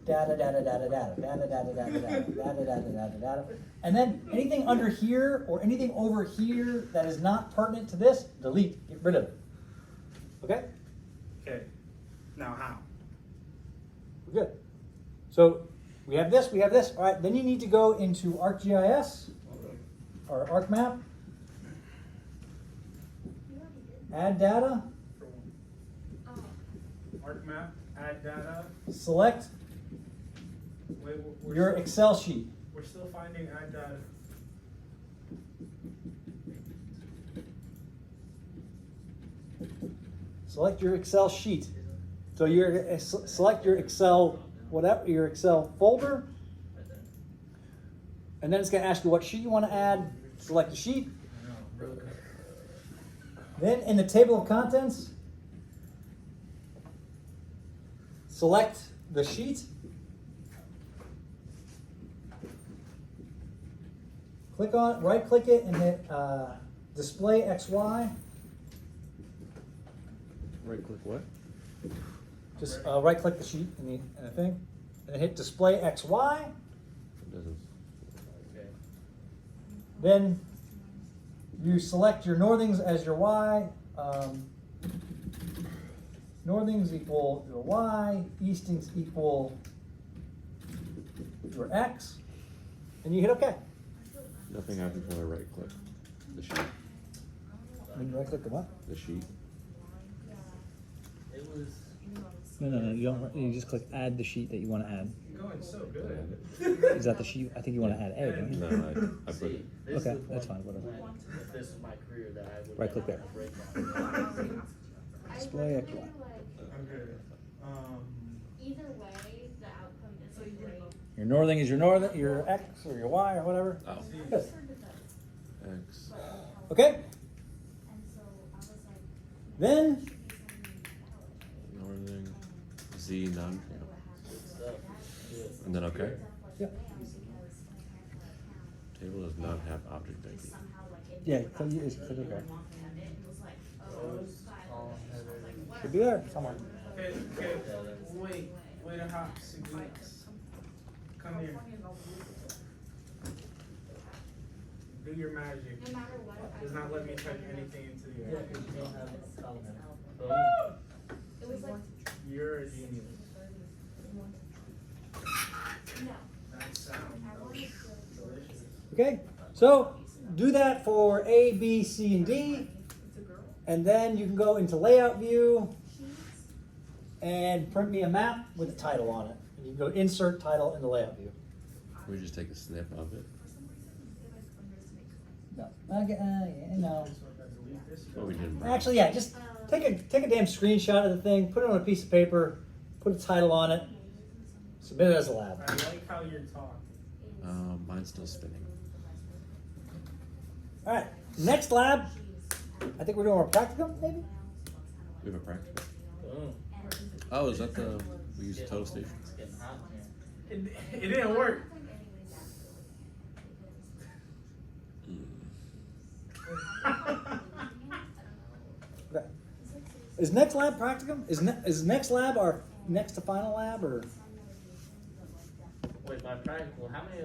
Data, data, data, data, data, data, data, data, data, data, data, data. And then anything under here or anything over here that is not pertinent to this, delete, get rid of it. Okay? Okay. Now how? We're good. So we have this, we have this. All right, then you need to go into ArcGIS or ArcMap, add data, ArcMap, add data. select Wait, we're your still, Excel sheet. we're still finding add data. Select your Excel sheet. So you're select your Excel, whatever your Excel folder, and then it's going to ask you what sheet you want to add. Select the sheet. Then in the table of contents, select the sheet. Click on, right click it and hit display XY. Right click what? Just right click the sheet in the thing and hit display XY. It doesn't. Then you select your northings as your Y. Northings equal your Y. Eastings equal your X. And you hit OK. Nothing happens when I right click the sheet. When you right click the what? The sheet. It was. No, you don't, you just click add the sheet that you wanna add. Going so good. Is that the sheet, I think you wanna add A, don't you? No, I put See, it. this is Okay, the that's point fine, whatever. when- If this was my career, that I would. Right click then there. have to break down. I Display recommend, XY. like, Okay. either way, the outcome is So you did great. both. Your northing is your northern, your X or your Y or whatever. Oh, Good. X. Okay, And so I was like, then, Northern Z none. Good stuff. Good. And then okay. yeah, Table does not have object ID. yeah, click, you just click okay. Those all have Should be there somewhere. Okay, wait a hot sequence. Come here. Do your magic. no matter what, I. Does not let me type anything into Yeah, your. 'cause you don't have this element. It was like, You're a genius. no, That sounds I wanted to. delicious. Okay, so do that for A, B, C, and D. And then you can go into layout view and print me a map with a title on it. And you can go insert title in the layout view. We just take a snip of it. No, yeah, no. What we did. in Actually, yeah, just take a damn screenshot of the thing, put it on a piece of paper, put a title on it, submit it as a lab. I like how you're talking. Mine's still spinning. All right, next lab. I think we're doing a practicum, maybe. We have a practical. Boom. Oh, is that the we use total station? It's getting hot in here. It didn't work. Okay. Is next lab practicum? Is next lab our next to final lab or? Wait, my practical, how many